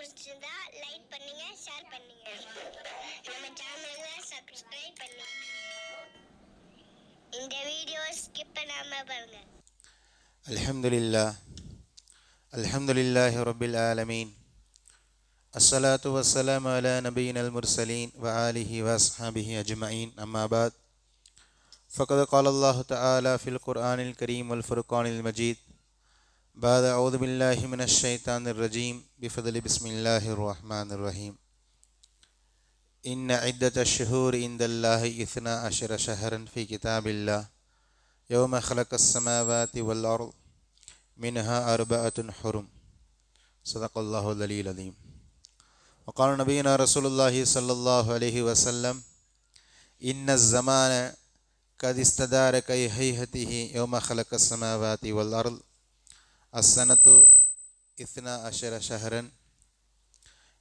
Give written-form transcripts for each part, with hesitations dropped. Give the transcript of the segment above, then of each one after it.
பிடிச்சிருந்தா லைக் பண்ணுங்க, ஷேர் பண்ணுங்க. நம்ம சேனலை சப்ஸ்கிரைப் பண்ணுங்க. இந்த வீடியோ ஸ்கிப் பண்ணாம பாருங்க. அல்ஹம்துலில்லாஹி ரப்பில் ஆலமீன். அஸ்ஸலாத்து வஸ்ஸலாமு அலா நபியினல் முர்சலீன் வ ஆலிஹி வ அஸ்ஹாபிஹி அஜ்மஈன். அம்மா பாத். ஃபக்கத் கால அல்லாஹு தஆலா ஃபில் குர்ஆனில் கரீம் வல் ஃபுர்கானில் மஜீத். بعد أعوذ بالله من الشيطان الرجيم بفضل بسم الله الرحمن الرحيم. إن عدة الشهور عند الله 12 شهرا في كتاب الله يوم خلق السماوات والأرض منها 4 حرم. صدق الله العلي العظيم. وقال نبينا رسول الله صلى الله عليه وسلم إن الزمان قد استدار كهيئته يوم خلق السماوات والأرض السنة 12 شهرا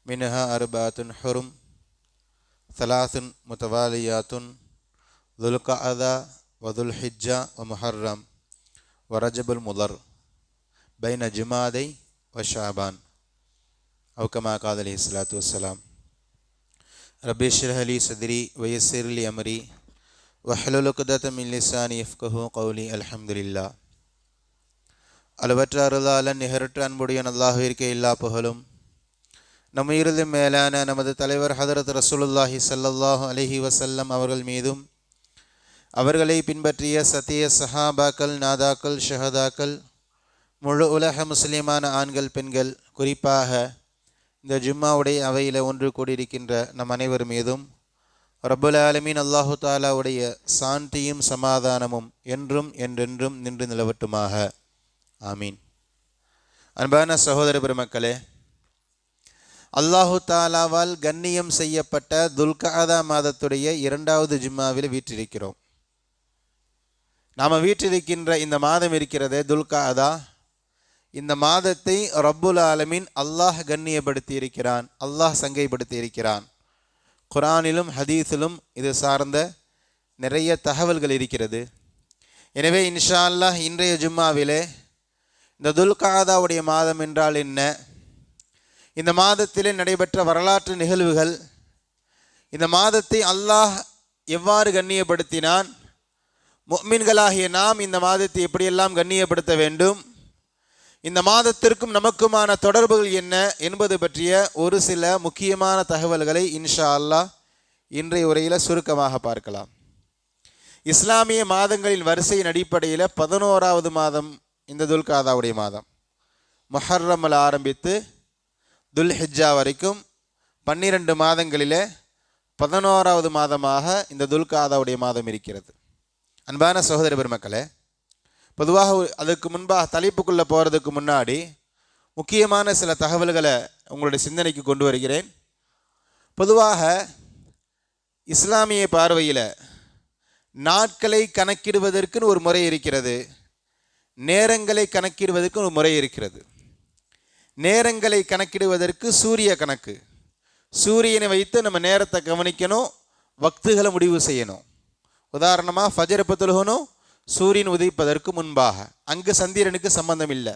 منها 4 حرم 3 متواليات ذو القعدة وذو الحجة ومحرم ورجب المضر بين جمادي وشعبان أو كما قال عليه الصلاة والسلام. ربي اشرح لي صدري ويسر لي أمري واحلل عقدة من لساني يفقهوا قولي. الحمد لله. அளவற்ற அருளாளன் நிகரற்ற அன்புடையன் அல்லாஹ்விற்கே எல்லா புகழும். நம்முயிரிலும் மேலான நமது தலைவர் ஹதரத் ரசூலுல்லாஹி ஸல்லல்லாஹு அலைஹி வஸல்லம் அவர்கள் மீதும் அவர்களை பின்பற்றிய சத்திய சஹாபாக்கள், நாதாக்கள், ஷஹதாக்கள், முழு உலக முஸ்லிமான ஆண்கள், பெண்கள், குறிப்பாக இந்த ஜும்மாவுடைய அவையில் ஒன்று கூடியிருக்கின்ற நம் அனைவர் மீதும் ரப்புல் ஆலமீன் அல்லாஹு தாலாவுடைய சாந்தியும் சமாதானமும் என்றும் என்றென்றும் நின்று நிலவட்டுமாக. ஆமீன். அன்பான சகோதர பெருமக்களே, அல்லாஹு தாலாவால் கண்ணியம் செய்யப்பட்ட துல்கஅதா மாதத்துடைய 2வது ஜும்மாவில் வீற்றிருக்கிறோம். நாம் வீற்றிருக்கின்ற இந்த மாதம் இருக்கிறதே துல்கஅதா, இந்த மாதத்தை ரப்புல் ஆலமீன் அல்லாஹ் கண்ணியப்படுத்தி இருக்கிறான், அல்லாஹ் சங்கைப்படுத்தி இருக்கிறான். குர்ஆனிலும் ஹதீஸிலும் இது சார்ந்த நிறைய தகவல்கள் இருக்கிறது. எனவே இன்ஷா அல்லாஹ் இன்றைய ஜும்மாவிலே இந்த துல்கஅதாவுடைய மாதம் என்றால் என்ன, இந்த மாதத்திலே நடைபெற்ற வரலாற்று நிகழ்வுகள், இந்த மாதத்தை அல்லாஹ் எவ்வாறு கண்ணியப்படுத்தினான், முஃமின்களாகிய நாம் இந்த மாதத்தை எப்படியெல்லாம் கண்ணியப்படுத்த வேண்டும், இந்த மாதத்திற்கும் நமக்குமான தொடர்புகள் என்ன என்பது பற்றிய ஒரு சில முக்கியமான தகவல்களை இன்ஷா அல்லாஹ் இன்றைய உரையில் சுருக்கமாக பார்க்கலாம். இஸ்லாமிய மாதங்களின் வரிசையின் அடிப்படையில் 11வது மாதம் இந்த துல்கஅதாவுடைய மாதம். முஹர்ரமில் ஆரம்பித்து துல்ஹிஜ்ஜா வரைக்கும் 12 மாதங்களிலே 11வது மாதமாக இந்த துல்கஅதாவுடைய மாதம் இருக்கிறது. அன்பான சகோதர பெருமக்களே, பொதுவாக அதுக்கு முன்பாக தலைப்புக்குள்ளே போகிறதுக்கு முன்னாடி முக்கியமான சில தகவல்களை உங்களுடைய சிந்தனைக்கு கொண்டு வருகிறேன். பொதுவாக இஸ்லாமிய பார்வையில் நாட்களை கணக்கிடுவதற்குன்னு ஒரு முறை இருக்கிறது, நேரங்களை கணக்கிடுவதற்கு ஒரு முறை இருக்கிறது. நேரங்களை கணக்கிடுவதற்கு சூரிய கணக்கு, சூரியனை வைத்து நம்ம நேரத்தை கவனிக்கணும், வக்துகளை முடிவு செய்யணும். உதாரணமாக ஃபஜர் எப்போ தொழுகணும், சூரியன் உதிப்பதற்கு முன்பாக, அங்கு சந்திரனுக்கு சம்பந்தம் இல்லை.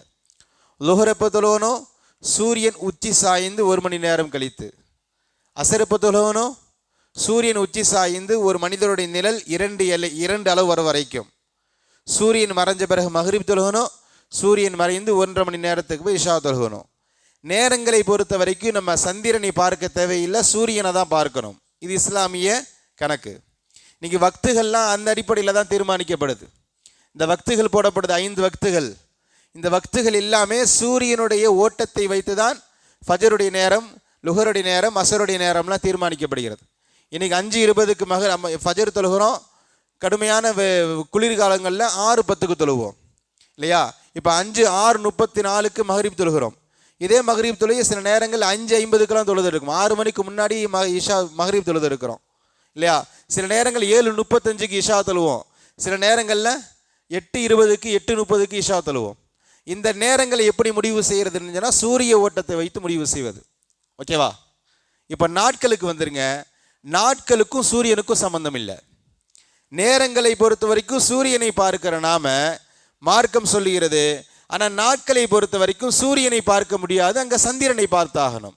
லுஹர் எப்போ தொழுகணும், சூரியன் உச்சி சாய்ந்து 1 மணி நேரம் கழித்து. அசர் எப்போ தொழுகணும், சூரியன் உச்சி சாய்ந்து ஒரு மனிதருடைய நிழல் 2 அளவு வர வரைக்கும். சூரியன் மறைஞ்ச பிறகு மக்ரிப் தொழுகணும், சூரியன் மறைந்து 1.5 மணி நேரத்துக்கு போய் இஷா தொழுகணும். நேரங்களை பொறுத்த வரைக்கும் நம்ம சந்திரனை பார்க்க தேவையில்லை, சூரியனை தான் பார்க்கணும். இது இஸ்லாமிய கணக்கு. இன்றைக்கி வக்துகள்லாம் அந்த அடிப்படையில் தான் தீர்மானிக்கப்படுது. இந்த வக்துகள் போடப்படுது 5 வக்துகள். இந்த வக்துகள் எல்லாமே சூரியனுடைய ஓட்டத்தை வைத்து தான் ஃபஜருடைய நேரம், லுஹருடைய நேரம், அசருடைய நேரம்லாம் தீர்மானிக்கப்படுகிறது. இன்றைக்கி 5:20க்கு ஃபஜர் தொழுகிறோம், கடுமையான குளிர்காலங்களில் 6:10க்கு தொழுவோம் இல்லையா. இப்போ 5:34க்கு மக்ரிப் தொழுகிறோம். இதே மக்ரிப் தொழுகை சில நேரங்கள் 5:50க்கெல்லாம் தொழுது இருக்கும். 6 மணிக்கு முன்னாடி இஷா மக்ரிப் தொழுது இருக்கிறோம் இல்லையா. சில நேரங்கள் 7:35க்கு இஷா தொழுவோம், சில நேரங்களில் 8:20க்கு 8:30க்கு இஷா தொழுவோம். இந்த நேரங்களை எப்படி முடிவு செய்கிறதுன்னு சொன்னால் சூரிய ஓட்டத்தை வைத்து முடிவு செய்வது. ஓகேவா. இப்போ நாட்களுக்கு வந்துருங்க. நாட்களுக்கும் சூரியனுக்கும் சம்பந்தம் இல்லை. நேரங்களை பொறுத்த வரைக்கும் சூரியனை பார்க்கிற நாம மார்க்கம் சொல்லுகிறது. ஆனால் நாட்களை பொறுத்த வரைக்கும் சூரியனை பார்க்க முடியாது, அங்கே சந்திரனை பார்த்தாகணும்.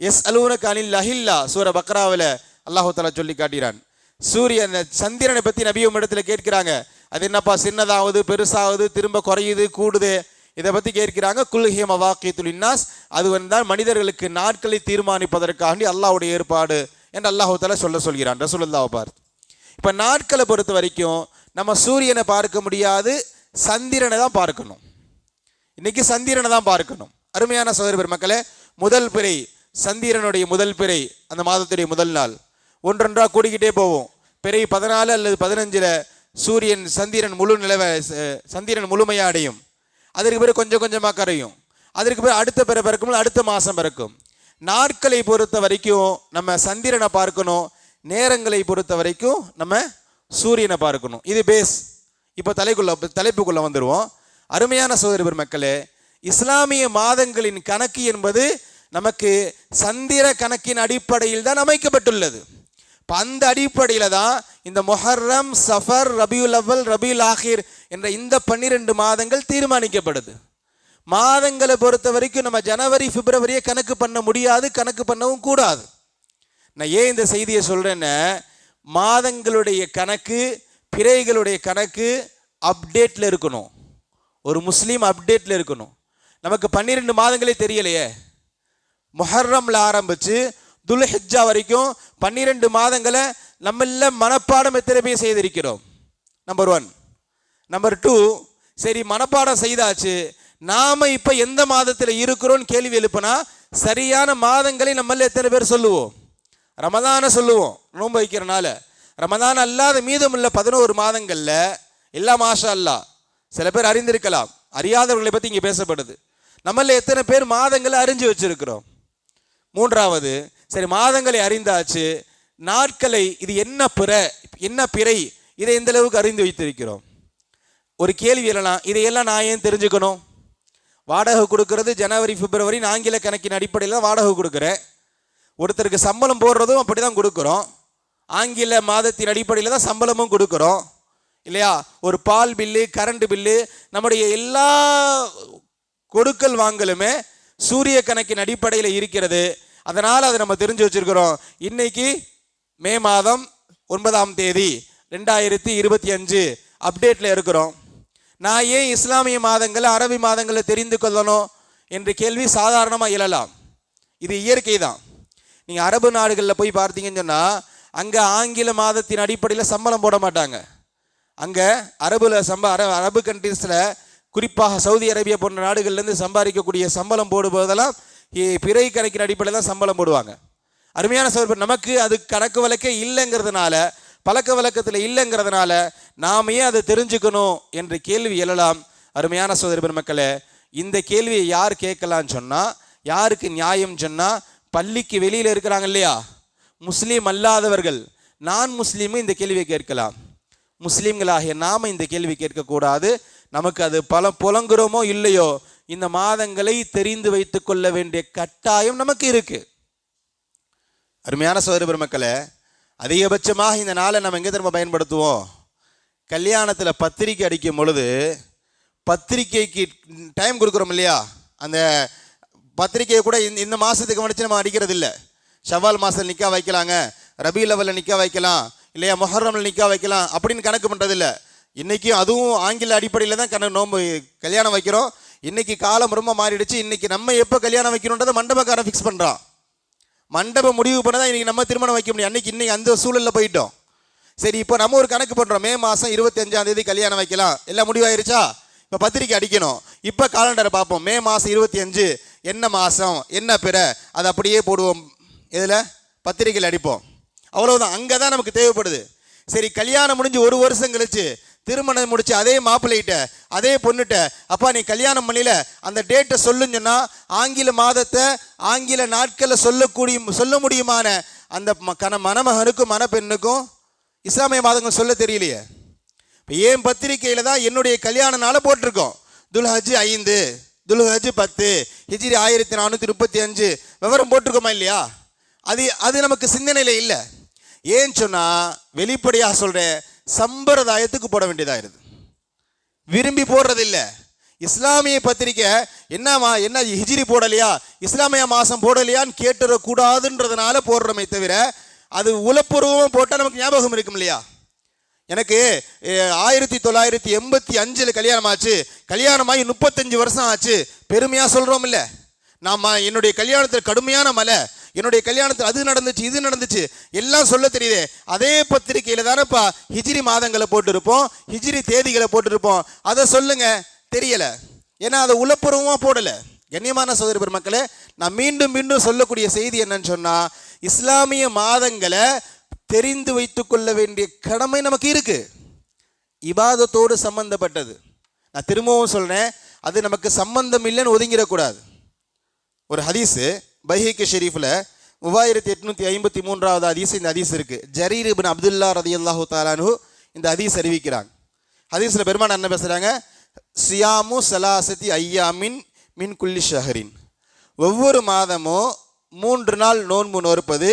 எஸ் அலூனக அனில் அஹில்லா சூர பக்ராவில் அல்லாஹு தஆலா சொல்லி காட்டுகிறான். சூரியன் சந்திரனை பற்றி நபியும் இடத்துல கேட்கிறாங்க. அது என்னப்பா சின்னதாவது பெருசாகுது திரும்ப குறையுது கூடுது, இதை பற்றி கேட்கிறாங்க. குல்ஹிய மவாக்கீத்துல் இன்னாஸ், அது தான் மனிதர்களுக்கு நாட்களை தீர்மானிப்பதற்காண்டி அல்லாஹ்வுடைய ஏற்பாடு என்று அல்லாஹு தஆலா சொல்கிறான் ரசூலுல்லாஹ் பார்த்து. இப்போ நாட்களை பொறுத்த வரைக்கும் நம்ம சூரியனை பார்க்க முடியாது, சந்திரனை தான் பார்க்கணும். இன்னைக்கு சந்திரனை தான் பார்க்கணும். அருமையான சகோதர பெருமக்களே, முதல் பிறை சந்திரனுடைய முதல் பிறை அந்த மாதத்துடைய முதல் நாள் ஒன்றொன்றாக கூடிக்கிட்டே போவோம். பிறை 14 அல்லது 15 சூரியன் சந்திரன் சந்திரன் முழுமையாக அடையும். அதற்கு பிறகு கொஞ்சம் கொஞ்சமாக கரையும். அதற்கு பிறகு அடுத்த பிற பிறக்கும், அடுத்த மாதம் பிறக்கும். நாட்களை பொறுத்த வரைக்கும் நம்ம சந்திரனை பார்க்கணும், நேரங்களை பொறுத்த வரைக்கும் நம்ம சூரியனை பார்க்கணும். இது பேஸ். இப்போ தலைப்புக்குள்ள வந்துடுவோம். அருமையான சகோதர பெருமக்களே, இஸ்லாமிய மாதங்களின் கணக்கு என்பது நமக்கு சந்திர கணக்கின் அடிப்படையில் தான் அமைக்கப்பட்டுள்ளது. அந்த அடிப்படையில் தான் இந்த முஹர்ரம், சஃபர், ரபியுல் அவ்வல், ரபியுல் ஆஹிர் என்ற இந்த 12 மாதங்கள் தீர்மானிக்கப்படுது. மாதங்களை பொறுத்த வரைக்கும் நம்ம ஜனவரி பிப்ரவரியை கணக்கு பண்ண முடியாது, கணக்கு பண்ணவும் கூடாது. நான் ஏன் இந்த செய்தியை சொல்கிறேன்னா, மாதங்களுடைய கணக்கு, பிறைகளுடைய கணக்கு அப்டேட்டில் இருக்கணும். ஒரு முஸ்லீம் அப்டேட்டில் இருக்கணும். நமக்கு 12 மாதங்களே தெரியலையே. முஹர்ரம்ல ஆரம்பித்து துல்ஹிஜ்ஜா வரைக்கும் 12 மாதங்களை நம்மள மனப்பாடம் எத்தனை பேர் செய்திருக்கிறோம்? நம்பர் 1. நம்பர் 2, சரி மனப்பாடம் செய்தாச்சு, நாம் இப்போ எந்த மாதத்தில் இருக்கிறோன்னு கேள்வி எழுப்பினா சரியான மாதங்களை நம்மள எத்தனை பேர் சொல்லுவோம்? ரமதானை சொல்லுவோம், நோன்பு வைக்கிறனால. ரமதான் அல்லாத மீதமுள்ள 11 மாதங்களில் எல்லாம் மாஷா அல்லாஹ் சில பேர் அறிந்திருக்கலாம், அறியாதவர்களை பற்றி இங்கே பேசப்படுது. நம்மள எத்தனை பேர் மாதங்களை அறிஞ்சு வச்சிருக்கிறோம்? 3வது, சரி மாதங்களை அறிந்தாச்சு, நாட்களை இது என்ன பிறை இதை எந்த அளவுக்கு அறிந்து வைத்திருக்கிறோம்? ஒரு கேள்வி எழலாம், இதையெல்லாம் நான் ஏன் தெரிஞ்சுக்கணும்? வாடகை கொடுக்கறது ஜனவரி பிப்ரவரி ஆங்கில கணக்கின் அடிப்படையில் தான் வாடகை கொடுக்குறேன். ஒருத்தருக்கு சம்பளம் போடுறதும் அப்படி தான் கொடுக்குறோம், ஆங்கில மாதத்தின் அடிப்படையில் தான் சம்பளமும் கொடுக்குறோம் இல்லையா? ஒரு பால் பில்லு, கரண்ட் பில்லு, நம்முடைய எல்லா கொடுக்கல் வாங்கலுமே சூரிய கணக்கின் அடிப்படையில் இருக்கிறது. அதனால் அதை நம்ம தெரிஞ்சு வச்சிருக்கிறோம். இன்னைக்கு மே மாதம் 9ஆம் தேதி 2025 அப்டேட்டில் இருக்கிறோம். நான் ஏன் இஸ்லாமிய மாதங்களை அரபி மாதங்களை தெரிந்து கொள்ளணும் என்ற கேள்வி சாதாரணமாக எழலாம். இது இயற்கை தான். நீங்கள் அரபு நாடுகளில் போய் பார்த்தீங்கன்னு சொன்னால் அங்கே ஆங்கில மாதத்தின் அடிப்படையில் சம்பளம் போட மாட்டாங்க. அங்கே அரபு கண்ட்ரீஸில் குறிப்பாக சவுதி அரேபியா போன்ற நாடுகள்லேருந்து சம்பாதிக்கக்கூடிய சம்பளம் போடுவதெல்லாம் பிறை கணக்கின் அடிப்படையில் தான் சம்பளம் போடுவாங்க. அருமையான சகோதரர், நமக்கு அது கணக்கு வழக்கே இல்லைங்கிறதுனால, பழக்க வழக்கத்தில் இல்லைங்கிறதுனால நாம ஏன் அதை தெரிஞ்சுக்கணும் என்ற கேள்வி எழலாம். அருமையான சகோதர பெருமக்களே, இந்த கேள்வியை யார் கேட்கலான்னு சொன்னால், யாருக்கு நியாயம் சொன்னால், பள்ளிக்கு வெளியில் இருக்கிறாங்க இல்லையா, முஸ்லீம் அல்லாதவர்கள், நான் முஸ்லீமும் இந்த கேள்வியை கேட்கலாம். முஸ்லீம்களாகிய நாம் இந்த கேள்வி கேட்கக்கூடாது. நமக்கு அது புலங்குறோமோ இல்லையோ, இந்த மாதங்களை தெரிந்து வைத்து கொள்ள வேண்டிய கட்டாயம் நமக்கு இருக்கு. அருமையான சகோதர பெருமக்களே, அதிகபட்சமாக இந்த நாளை நம்ம எங்கே திரும்ப பயன்படுத்துவோம்? கல்யாணத்தில் பத்திரிக்கை அடிக்கும் பொழுது பத்திரிக்கைக்கு டைம் கொடுக்குறோம் இல்லையா, அந்த பத்திரிக்கையை கூட இந்த மாதத்துக்கு கவனித்து நம்ம அடிக்கிறது இல்லை. ஷவால் மாதத்தில் நிற்க வைக்கலாங்க, ரபி லெவலில் நிற்க வைக்கலாம் இல்லையா, முஹர்ரமில் நிற்க வைக்கலாம் அப்படின்னு கணக்கு பண்ணுறதில்ல. இன்றைக்கும் அதுவும் ஆங்கில அடிப்படையில் தான் நோன்பு கல்யாணம் வைக்கிறோம். இன்றைக்கி காலம் ரொம்ப மாறிடுச்சு. இன்றைக்கி நம்ம எப்போ கல்யாணம் வைக்கணுன்றதை மண்டபக்காரன் ஃபிக்ஸ் பண்ணுறான். மண்டபம் முடிவு பண்ண தான் இன்றைக்கி நம்ம திருமணம் வைக்க முடியும். இன்றைக்கி அந்த சூழலில் போயிட்டோம். சரி, இப்போ நம்ம ஒரு கணக்கு பண்ணுறோம், மே மாதம் 25ஆம் தேதி கல்யாணம் வைக்கலாம், எல்லாம் முடிவாயிருச்சா? இப்போ பத்திரிக்கை அடிக்கணும். இப்போ காலண்டரை பார்ப்போம், மே மாதம் 25 என்ன மாதம் என்ன பிற, அதை அப்படியே போடுவோம். இதில் பத்திரிக்கையில் அடிப்போம், அவ்வளோதான். அங்கே தான் நமக்கு தேவைப்படுது. சரி, கல்யாணம் முடிஞ்சு 1 வருஷம் கழிச்சு திருமணம் முடிச்சு அதே மாப்பிள்ளைகிட்ட அதே பொண்ணுகிட்ட, அப்பா நீ கல்யாணம் பண்ணல அந்த டேட்டை சொல்லுன்னு சொன்னால், ஆங்கில மாதத்தை ஆங்கில நாட்களை சொல்ல முடியுமான அந்த மணமகனுக்கும் மணப்பெண்ணுக்கும் இஸ்லாமிய மாதங்கள் சொல்ல தெரியலையே. இப்போ ஏன் பத்திரிக்கையில் தான் என்னுடைய கல்யாண நாளை போட்டிருக்கோம். துல்ஹஜ் 5, துல்ஹஜ் 10, ஹிஜ்ரி 1435 விவரம் போட்டிருக்கோமா இல்லையா? அது நமக்கு சிந்தனையில் இல்லை. ஏன்னு சொன்னால், வெளிப்படையாக சொல்கிறேன், சம்பிரதாயத்துக்கு போட வேண்டியதாயிருது. விரும்பி போடுறதில்லை. இஸ்லாமிய பத்திரிக்கை என்னம்மா என்ன ஹிஜ்ரி போடலையா, இஸ்லாமிய மாதம் போடலையான்னு கேட்டுறக்கூடாதுன்றதுனால போடுறோமே தவிர, அது உளப்பூர்வமாக போட்டால் நமக்கு ஞாபகம் இருக்கும் இல்லையா. எனக்கு 1985 கல்யாணம் ஆச்சு, கல்யாணமாகி 35 வருஷம் ஆச்சு, பெருமையாக சொல்கிறோம் இல்லை. நான் என்னுடைய கல்யாணத்தில் கடுமையான மழை, என்னுடைய கல்யாணத்தில் அது நடந்துச்சு இது நடந்துச்சு எல்லாம் சொல்ல தெரியுதே. அதே பத்திரிகையில் தானேப்பா ஹிஜ்ரி மாதங்களை போட்டிருப்போம், ஹிஜ்ரி தேதிகளை போட்டிருப்போம். அதை சொல்லுங்க, தெரியலை. ஏன்னா அதை உளப்பூர்வமாக போடலை. கண்ணியமான சகோதர பெருமக்களே, நான் மீண்டும் மீண்டும் சொல்லக்கூடிய செய்தி என்னன்னு சொன்னால், இஸ்லாமிய மாதங்களை தெரிந்து வைத்து கொள்ள வேண்டிய கடமை நமக்கு இருக்கு. இபாதத்தோடு சம்பந்தப்பட்டது. நான் திரும்பவும் சொல்றேன், அது நமக்கு சம்பந்தம் இல்லைன்னு ஒதுங்கிடக்கூடாது. ஒரு ஹதீஸு பைஹிகி ஷெரீஃபில் 3853வது ஹதீஸ், இந்த ஹதீஸ் இருக்கு. ஜரீர் இப்னு அப்துல்லா ரலியல்லாஹு தஆலா அன்ஹு இந்த ஹதீஸ் அறிவிக்கிறாங்க. ஹதீஸில் பெருமான் என்ன பேசுகிறாங்க, சியாமு சலாசதி ஐயாமின் மின் குல்லி ஷஹரின், ஒவ்வொரு மாதமும் 3 நாள் நோன்பு நோற்பது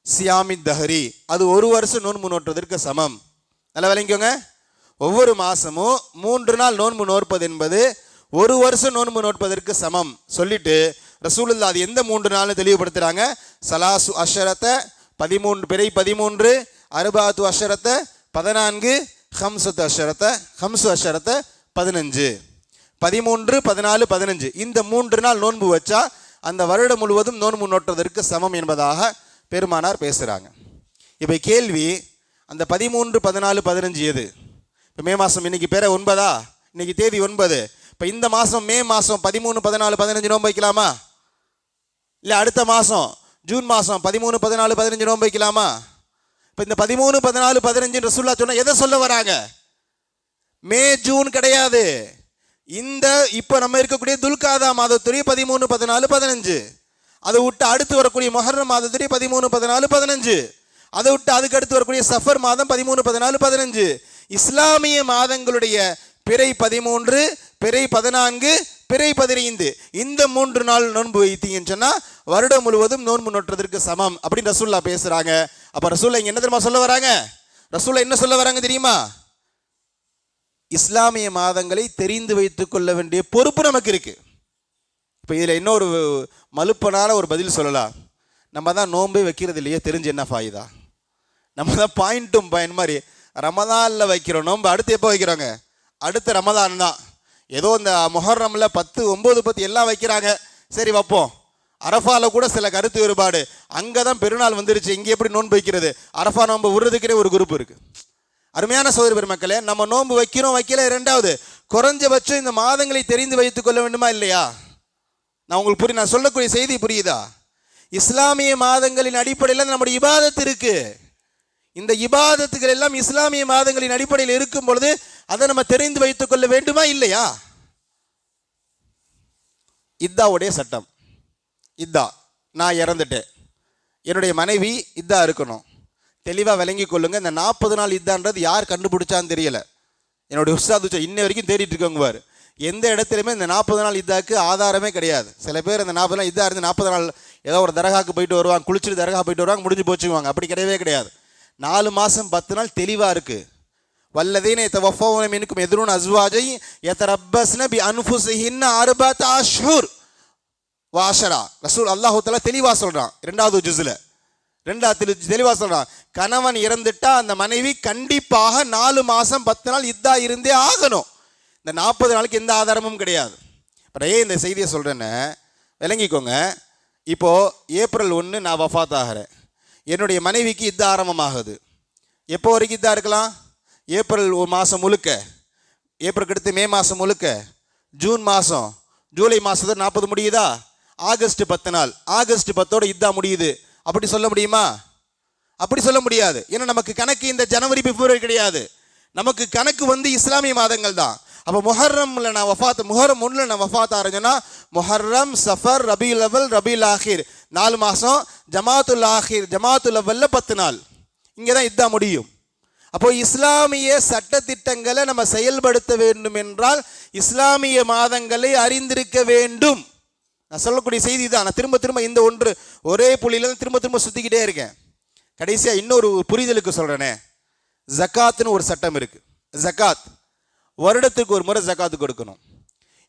சியாமி தஹரி, அது ஒரு வருஷம் நோன்பு நோற்றுவதற்கு சமம். நல்லா விளங்கிக்கோங்க, ஒவ்வொரு மாதமும் 3 நாள் நோன்பு நோற்பது என்பது ஒரு வருஷம் நோன்பு நோற்பதற்கு சமம் சொல்லிட்டு ரசூலுல்லாஹ் அது எந்த 3 நாள்னு தெளிவுபடுத்துகிறாங்க. சலாசு அஷரத்தை 13 பிறை 13, அருபாத்து அஷரத்தை 14, ஹம்சத்து அஷரத்தை 15, 13, 14, 15 இந்த 3 நாள் நோன்பு வச்சா அந்த வருடம் முழுவதும் நோன்பு நோற்றுவதற்கு சமம் என்பதாக பெருமானார் பேசுகிறாங்க. இப்போ கேள்வி, அந்த 13, 14, 15 எது? இப்போ மே மாதம் இன்னைக்கு பேர 9, இன்னைக்கு தேதி 9. இப்போ இந்த மாதம் மே மாதம் 13, 14, 15 நோன்பு வைக்கலாமா? இல்லை அடுத்த மாதம் ஜூன் மாதம் 13, 14, 15 நோன்பு வைக்கலாமா? இப்போ இந்த 13, 14, 15 ரசூலுல்லாஹ் சொன்னா எதை சொல்ல வராங்க? மே ஜூன் கிடையாது. இந்த இப்போ நம்ம இருக்கக்கூடிய துல்காதா மாதத்துடைய 13, 14, 15, அதை விட்டு அடுத்து வரக்கூடிய முஹர்ரம் மாதத்துடைய 13, 14, 15, அதை விட்டு அதுக்கு அடுத்து வரக்கூடிய சஃபர் மாதம் 13, 14, 15. இஸ்லாமிய மாதங்களுடைய பிறை 13, பிறை 14, பிறை 15 இந்த 3 நாள் நோன்பு வைத்தீங்கன்னு சொன்னால் வருடம் முழுவதும் நோன்பு நோற்றுவதற்கு சமம் அப்படின்னு ரசூலுல்லாஹ் பேசுகிறாங்க. அப்போ ரசூலுல்லாஹ் இங்கே என்ன தெரியுமா சொல்ல வராங்க? ரசூலுல்லாஹ் என்ன சொல்ல வராங்க தெரியுமா? இஸ்லாமிய மாதங்களை தெரிந்து வைத்துக் கொள்ள வேண்டிய பொறுப்பு நமக்கு இருக்கு. இப்போ இதில் இன்னொரு மலுப்பனால ஒரு பதில் சொல்லலாம். நம்ம தான் நோன்பே வைக்கிறது இல்லையே, தெரிஞ்சு என்ன ஃபாயிதா? நம்ம தான் பாயிண்ட்டும் பாயிண்ட் மாதிரி ரமதானில் வைக்கிறோம் நோன்பு. அடுத்து எப்போ வைக்கிறோங்க? அடுத்த ரமதான் தான். ஏதோ இந்த முஹர்ரமில் 10, 9, 10 எல்லாம் வைக்கிறாங்க, சரி வைப்போம். அரஃபாவில் கூட சில கருத்து வேறுபாடு. அங்கே தான் பெருநாள் வந்துருச்சு, இங்கே எப்படி நோன்பு வைக்கிறது? அரஃபா நோன்பு விடுறதுக்கே ஒரு குரூப் இருக்குது. அருமையான சகோதர பெருமக்களே, நம்ம நோன்பு வைக்கிறோம் வைக்கல, ரெண்டாவது குறைஞ்சபட்சம் இந்த மாதங்களை தெரிந்து வைத்துக் கொள்ள வேண்டுமா இல்லையா? நான் உங்களுக்கு நான் சொல்லக்கூடிய செய்தி புரியுதா? இஸ்லாமிய மாதங்களின் அடிப்படையில் நம்முடைய இபாதத் இருக்கு. இந்த இபாதத்துகள் எல்லாம் இஸ்லாமிய மாதங்களின் அடிப்படையில் இருக்கும் பொழுது அதை நம்ம தெரிந்து வைத்துக் கொள்ள வேண்டுமா இல்லையா? இத்தாவுடைய சட்டம், இதா நான் இறந்துட்டேன், என்னுடைய மனைவி இதா இருக்கணும். தெளிவாக விளங்கி கொள்ளுங்க. இந்த 40 நாள் இதான்றது யார் கண்டுபிடிச்சான்னு தெரியல. என்னுடைய உஸ்தாது இன்ன வரைக்கும் தேடிட்டு இருக்கவங்க பாரு. எந்த இடத்துலையுமே இந்த 40 நாள் இதாக்கு ஆதாரமே கிடையாது. சில பேர் இந்த 40 நாள் இதா இருந்து 40 நாள் ஏதோ ஒரு தர்காக்கு போயிட்டு வருவாங்க, குளிச்சுட்டு தர்கா போயிட்டு வருவாங்க, முடிஞ்சு போச்சுக்குவாங்க. அப்படி கிடையவே கிடையாது. 4 மாதம் 10 நாள் தெளிவாக இருக்கு. வல்லதீன யதவஃபவுன மின்கும் யதுரூன அஸ்வாஜை யதரப்பஸ்ன பி அன்ஃபுஸிஹின்ன 4 அஷ்ஹுர் வ அஷரா. ரசூல் அல்லாஹ் தஆலா தெளிவாக சொல்றான். 2வது ஜுஸ்ல தெளிவாக சொல்றான், கணவன் இறந்துட்டா அந்த மனைவி கண்டிப்பாக 4 மாதம் 10 நாள் இதா இருந்தே ஆகணும். இந்த 40 நாளுக்கு எந்த ஆதாரமும் கிடையாது. இப்போ ஏன் இந்த செய்தியை சொல்கிறேன்னு விளங்கிக்கோங்க. இப்போது ஏப்ரல் 1 நான் வஃபாத் ஆகிறேன், என்னுடைய மனைவிக்கு இதா ஆரம்பமாகுது. எப்போ வரைக்கும் இதா இருக்கலாம்? ஏப்ரல் மாதம் முழுக்க, ஏப்ரலுக்கு அடுத்து மே மாதம் முழுக்க, ஜூன் மாதம், ஜூலை மாதத்தோட 40 முடியுதா? ஆகஸ்ட் 10 நாள், ஆகஸ்ட் 10ஓட இதா முடியுது. அப்படி சொல்ல முடியுமா? அப்படி சொல்ல முடியாது. ஏன்னா நமக்கு கணக்கு இந்த ஜனவரி பிப்ரவரி கிடையாது. நமக்கு கணக்கு இஸ்லாமிய மாதங்கள் தான். அப்போ முஹர்ரம்ல நான் வஃபாத், முஹர்ரம் 1ல் நான் வஃபாத் ஆகிறேன்னா முஹர்ரம், சஃபர், ரபியுல் அவல், ரபியுல் ஆஹிர் 4 மாதம், ஜமாத்துல் ஆஹிர், ஜமாத்துல் அவல்ல 10 நாள், இங்கே தான் இதா முடியும். அப்போ இஸ்லாமிய சட்டத்திட்டங்களை நம்ம செயல்படுத்த வேண்டும் என்றால் இஸ்லாமிய மாதங்களை அறிந்திருக்க வேண்டும். நான் சொல்லக்கூடிய செய்தி தான். நான் திரும்ப திரும்ப இந்த ஒரே புள்ளியில திரும்ப திரும்ப சுற்றிக்கிட்டே இருக்கேன். கடைசியாக இன்னொரு புரிதலுக்கு சொல்கிறேனே, ஜக்காத்துன்னு ஒரு சட்டம் இருக்குது. ஜக்காத் வருடத்துக்கு ஒரு முறை ஜக்காத்து கொடுக்கணும்.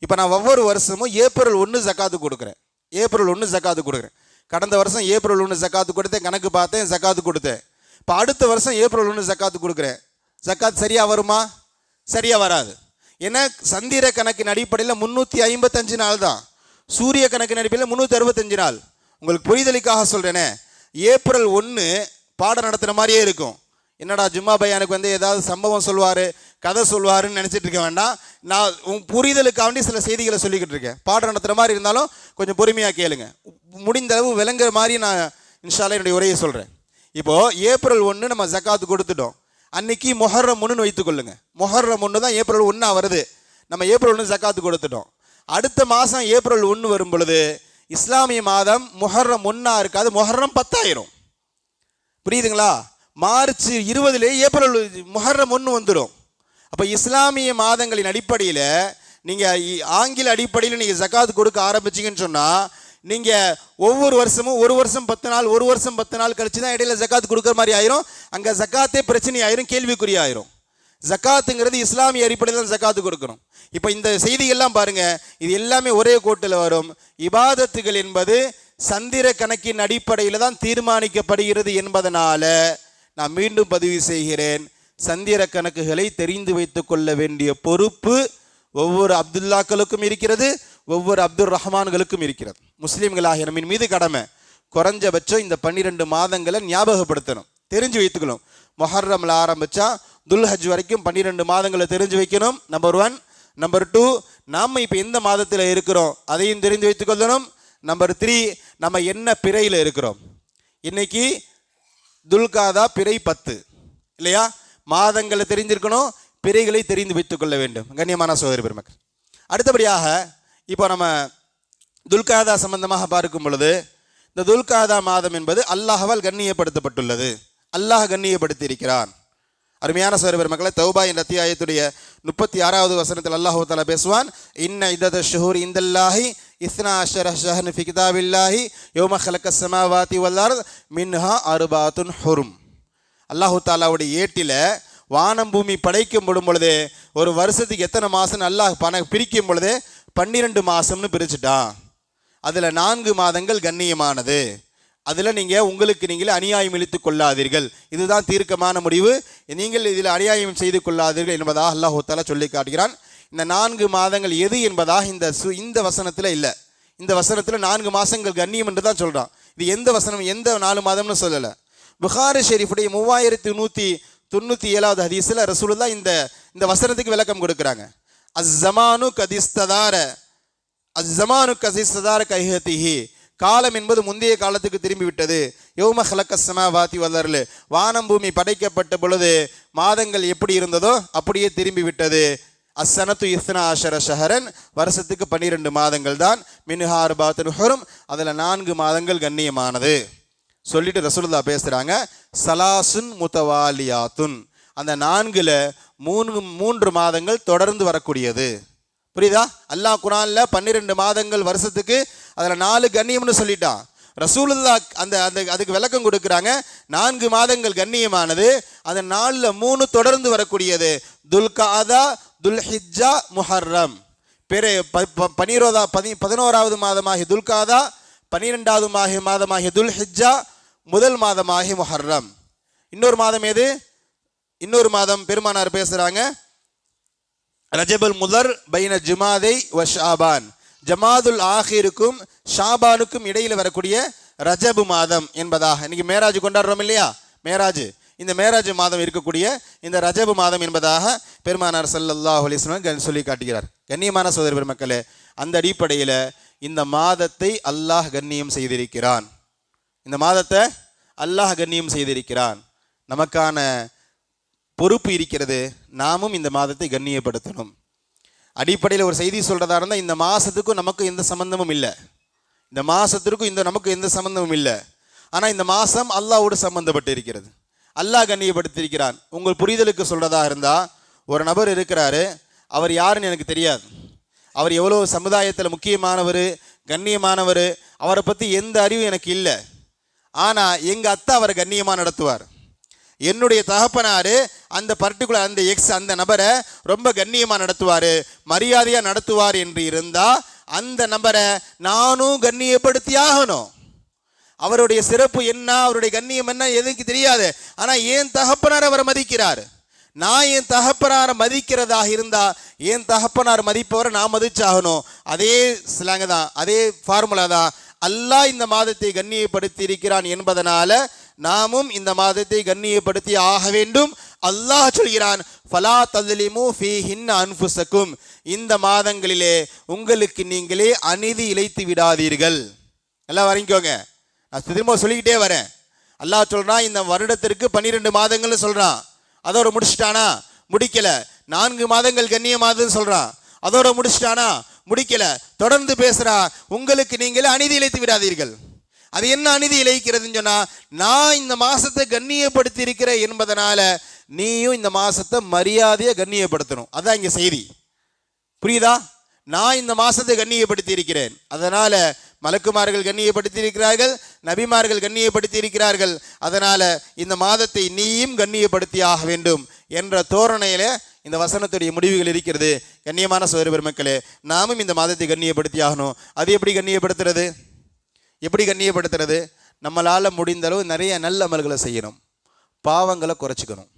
இப்போ நான் ஒவ்வொரு வருஷமும் ஏப்ரல் 1 ஜக்காத்து கொடுக்குறேன். ஏப்ரல் 1 ஜக்காத்து கொடுக்குறேன். கடந்த வருஷம் ஏப்ரல் 1 ஜக்காத்து கொடுத்தேன், கணக்கு பார்த்தேன், ஜக்காத்து கொடுத்தேன். இப்போ அடுத்த வருஷம் ஏப்ரல் 1 ஜக்காத்து கொடுக்குறேன். ஜக்காத் சரியாக வருமா? சரியாக வராது. ஏன்னா சந்திர கணக்கின் அடிப்படையில் 355 நாள் தான், சூரிய கணக்கின் அடிப்படையில் 365 நாள். உங்களுக்கு புரிதலுக்காக சொல்கிறேனே, ஏப்ரல் 1 பாடம் நடத்துகிற மாதிரியே இருக்கும். என்னடா ஜும்மா பையானுக்கு வந்து ஏதாவது சம்பவம் சொல்வார், கதை சொல்வாருன்னு நினச்சிட்டு இருக்க வேண்டாம். நான் புரிதலுக்காண்டி சில செய்திகளை சொல்லிக்கிட்டு இருக்கேன். பாடம் நடத்துகிற மாதிரி இருந்தாலும் கொஞ்சம் பொறுமையாக கேளுங்க. முடிந்த அளவு விளங்குற மாதிரி நான் இன்ஷால்லா என்னுடைய உரையை சொல்கிறேன். இப்போது ஏப்ரல் 1 நம்ம ஜக்காத்து கொடுத்துட்டோம். அன்னைக்கு மொஹர்ரம் 1 வைத்துக்கொள்ளுங்க. மொஹர்ரம் 1 தான் ஏப்ரல் 1 வருது. நம்ம ஏப்ரல் 1 ஜக்காத்து கொடுத்துட்டோம். அடுத்த மாதம் ஏப்ரல் 1 வரும் பொழுது இஸ்லாமிய மாதம் மொஹர்ரம் 1 இருக்காது, மொஹர்ரம் 10 ஆயிரும். புரியுதுங்களா? மார்ச் 20 ஏப்ரல் மொஹர்ரம் 1 வந்துடும். அப்போ இஸ்லாமிய மாதங்களின் அடிப்படையில் நீங்கள் ஆங்கில அடிப்படையில் நீங்கள் ஜக்காத்து கொடுக்க ஆரம்பிச்சிங்கன்னு சொன்னால் நீங்கள் ஒவ்வொரு வருஷமும் ஒரு வருஷம் 10 நாள், ஒரு வருஷம் 10 நாள் கழிச்சு தான் இடையில ஜக்காத்து கொடுக்குற மாதிரி ஆயிரும். அங்கே ஜக்காத்தே பிரச்சனை ஆயிரும், கேள்விக்குறி ஆயிரும். ஜக்காத்துங்கிறது இஸ்லாமிய அடிப்படையில் தான் ஜக்காத்து கொடுக்கணும். இப்போ இந்த செய்திகள்லாம் பாருங்கள், இது எல்லாமே ஒரே கோட்டில் வரும். இபாதத்துகள் என்பது சந்திர கணக்கின் அடிப்படையில் தான் தீர்மானிக்கப்படுகிறது என்பதனால நான் மீண்டும் பதிவு செய்கிறேன், சந்திர கணக்குகளை தெரிந்து வைத்து கொள்ள வேண்டிய பொறுப்பு ஒவ்வொரு அப்துல்லாக்களுக்கும் இருக்கிறது, ஒவ்வொரு அப்துல் ரஹ்மான்களுக்கும் இருக்கிறது. முஸ்லீம்களாகிய நம்மின் மீது கடமை. குறைஞ்சபட்சம் இந்த 12 மாதங்களை ஞாபகப்படுத்தணும், தெரிஞ்சு வைத்துக்கணும். மொஹர்ரமில் ஆரம்பித்தா துல்ஹஜ் வரைக்கும் 12 மாதங்களை தெரிஞ்சு வைக்கணும். நம்பர் 1. நம்பர் 2, நாம் இப்போ எந்த மாதத்தில் இருக்கிறோம் அதையும் தெரிந்து வைத்துக்கொள்ளணும். நம்பர் 3, நம்ம என்ன பிறையில் இருக்கிறோம். இன்னைக்கு துல்காதா பிறை 10 இல்லையா? மாதங்களை தெரிஞ்சிருக்கணும், பிறைகளை தெரிந்து வைத்துக் கொள்ள வேண்டும். கண்ணியமான சகோதரி பெருமக்கள், அடுத்தபடியாக இப்போ நம்ம துல்காதா சம்பந்தமாக பார்க்கும் பொழுது, இந்த துல்காதா மாதம் என்பது அல்லாஹ்வால் கண்ணியப்படுத்தப்பட்டுள்ளது. அல்லாஹ் கண்ணியப்படுத்தி இருக்கிறான். அருமையான சகோதரி பெருமக்களை, தௌபா என்ற அத்தியாயத்துடைய 36வது வசனத்தில் அல்லாஹ் தஆலா பேசுவான், இன்ன இதத ஷுஹூர் இந்தல்லாஹி 12 ஷஹ்ரன் ஃபி கிதாபில்லாஹி யௌம ஹலக்கஸ் ஸமாவாதி வல் அர்த் மின்ஹா அர்பாத்துன் ஹுரும். அல்லாஹு தாலாவுடைய ஏட்டில் வானம் பூமி படைக்கப்படும் பொழுது ஒரு வருஷத்துக்கு எத்தனை மாதம்னு அல்லாஹ் பிரிக்கும் பொழுது 12 மாதம்னு பிரிச்சுட்டான். அதில் 4 மாதங்கள் கண்ணியமானது. அதில் நீங்கள் உங்களுக்கு நீங்களே அநியாயம் இழுத்து கொள்ளாதீர்கள், இதுதான் தீர்க்கமான முடிவு, நீங்கள் இதில் அநியாயம் செய்து கொள்ளாதீர்கள் என்பதாக அல்லாஹு தாலா சொல்லி காட்டுகிறான். இந்த 4 மாதங்கள் எது என்பதாக இந்த வசனத்தில் இல்லை. இந்த வசனத்தில் 4 மாதங்கள் கண்ணியம் என்று தான் சொல்கிறான். இது எந்த வசனம், எந்த 4 மாதம்னு சொல்லலை. புகாரி ஷெரீஃபுடைய 3197வது ஹதீஸில் ரசூலுல்லாஹ் இந்த வசனத்துக்கு விளக்கம் கொடுக்குறாங்க. அஸ்ஸமானு கதிஸ்ததார கைஹதிஹி, காலம் என்பது முந்தைய காலத்துக்கு திரும்பி விட்டது. யௌம ஹலக்கஸ் ஸமாவாதி வல் அர்த், வானம் பூமி படைக்கப்பட்ட பொழுது மாதங்கள் எப்படி இருந்ததோ அப்படியே திரும்பி விட்டது. அஸ்ஸனத்து 12 ஷஹரன், வருஷத்துக்கு 12 மாதங்கள் தான். மின்ஹா அர்பாத்துன் ஹுரும், அதில் 4 மாதங்கள் கண்ணியமானது சொல்லிட்டு ரசூலுல்லாஹ் பேசுகிறாங்க. சலாசுன் முத்தவாலியாத்துன், அந்த 4ல் 3 மாதங்கள் தொடர்ந்து வரக்கூடியது. புரியுதா? அல்லாஹ் குர்ஆன்ல 12 மாதங்கள் வருஷத்துக்கு, அதில் 4 கண்ணியம்னு சொல்லிட்டான். ரசூலுல்லாஹ் அதுக்கு விளக்கம் கொடுக்குறாங்க. 4 மாதங்கள் கண்ணியமானது, அந்த 4ல் 3 தொடர்ந்து வரக்கூடியது. துல்காதா, துல்ஹிஜ்ஜா, முஹர்ரம். 11வது மாதமாகிய துல்காதா, 12வது மாதமாகிய துல்ஹிஜ்ஜா, முதல் மாதமாகிய முஹர்ரம். இன்னொரு மாதம் எது? இன்னொரு மாதம் பெருமானார் பேசுகிறாங்க, ரஜபுல் முதர் பைன ஜுமாதை வ ஷாபான், ஜமாதுல் ஆஹிருக்கும் ஷாபானுக்கும் இடையில் வரக்கூடிய ரஜபு மாதம் என்பதாக. இன்னைக்கு மேராஜ் கொண்டாடுறோம் இல்லையா? மேராஜ், இந்த மேராஜ் மாதம் இருக்கக்கூடிய இந்த ரஜபு மாதம் என்பதாக பெருமானார் ஸல்லல்லாஹு அலைஹி வஸல்லம் சொல்லி காட்டுகிறார். கண்ணியமான சகோதர பெருமக்களே, அந்த அடிப்படையில் இந்த மாதத்தை அல்லாஹ் கண்ணியம் செய்திருக்கிறான். இந்த மாதத்தை அல்லாஹ் கண்ணியம் செய்திருக்கிறான். நமக்கான பொறுப்பு இருக்கிறது, நாமும் இந்த மாதத்தை கண்ணியப்படுத்தணும். அடிப்படையில் ஒரு செய்தி சொல்கிறதா இருந்தால், இந்த மாதத்துக்கும் நமக்கு எந்த சம்பந்தமும் இல்லை, இந்த மாதத்திற்கும் நமக்கு எந்த சம்பந்தமும் இல்லை. ஆனால் இந்த மாதம் அல்லாஹ்வோடு சம்பந்தப்பட்டு இருக்கிறது, அல்லாஹ் கண்ணியப்படுத்தியிருக்கிறான். உங்கள் புரிதலுக்கு சொல்கிறதா இருந்தால், ஒரு நபர் இருக்கிறாரு, அவர் யாருன்னு எனக்கு தெரியாது, அவர் எவ்வளோ சமுதாயத்தில் முக்கியமானவர், கண்ணியமானவர், அவரை பற்றி எந்த அறிவும் எனக்கு இல்லை. ஆனால் எங்கள் அத்தா அவரை கண்ணியமாக நடத்துவார். என்னுடைய தகப்பனாரு அந்த பர்டிகுலர் அந்த எக்ஸ் அந்த நபரை ரொம்ப கண்ணியமாக நடத்துவார், மரியாதையாக நடத்துவார் என்று இருந்தால் அந்த நபரை நானும் கண்ணியப்படுத்தி ஆகணும். அவருடைய சிறப்பு என்ன, அவருடைய கண்ணியம் என்ன எதுக்கு தெரியாது. ஆனால் என் தகப்பனார் அவரை மதிக்கிறார். நான் என் தகப்பனாரை மதிக்கிறதாக இருந்தால் என் தகப்பனார் மதிப்பவரை நான் மதிச்சாகணும். அதே ஸ்லாங் தான், அதே ஃபார்முலா தான். அல்லாஹ் இந்த மாதத்தை கண்ணியப்படுத்தி இருக்கிறான் என்பதனால நாமும் இந்த மாதத்தை கண்ணியப்படுத்தி ஆக வேண்டும். அல்லாஹ் சொல்கிறான், ஃபலா தஸ்லிமு ஃபீஹின் அன்ஃபுஸக்கும், இந்த மாதங்களிலே உங்களுக்கு நீங்களே அநீதி இழைத்து விடாதீர்கள். எல்லாம் வரைங்கோங்க, நான் திரும்ப சொல்லிக்கிட்டே வரேன். அல்லாஹ் சொல்றான் இந்த வருடத்திற்கு 12 மாதங்கள்னு சொல்றான். அதோட முடிச்சிட்டானா? முடிக்கல. 4 மாதங்கள் கண்ணியமாதுன்னு சொல்றான். அதோட முடிச்சிட்டானா? முடிக்கல. தொடர்ந்து பேசுறா, உங்களுக்கு நீங்களே அநீதி இழைத்து விடாதீர்கள். அது என்ன அநீதி இழைக்கிறதுன்னு சொன்னா, நான் இந்த மாசத்தை கண்ணியப்படுத்தி இருக்கிறேன் என்பதனால நீயும் இந்த மாசத்தை மரியாதையை கண்ணியப்படுத்தணும். அதான் இங்க செய்தி. புரியுதா? நான் இந்த மாசத்தை கண்ணியப்படுத்தி இருக்கிறேன், அதனால மலக்குமார்கள் கண்ணியப்படுத்தி இருக்கிறார்கள், நபிமார்கள் கண்ணியப்படுத்தி இருக்கிறார்கள், அதனால இந்த மாதத்தை நீயும் கண்ணியப்படுத்தி ஆக வேண்டும் என்ற தோரணையில இந்த வசனத்துடைய முடிவுகள் இருக்கிறது. கண்ணியமான சகோதர பெருமக்களே, நாமும் இந்த மாதத்தை கண்ணியப்படுத்தி ஆகணும். அது எப்படி கண்ணியப்படுத்துறது? எப்படி கண்ணியப்படுத்துறது? நம்மளால் முடிந்த அளவு நிறைய நல்ல அமல்களை செய்யணும், பாவங்களை குறைச்சிக்கணும்.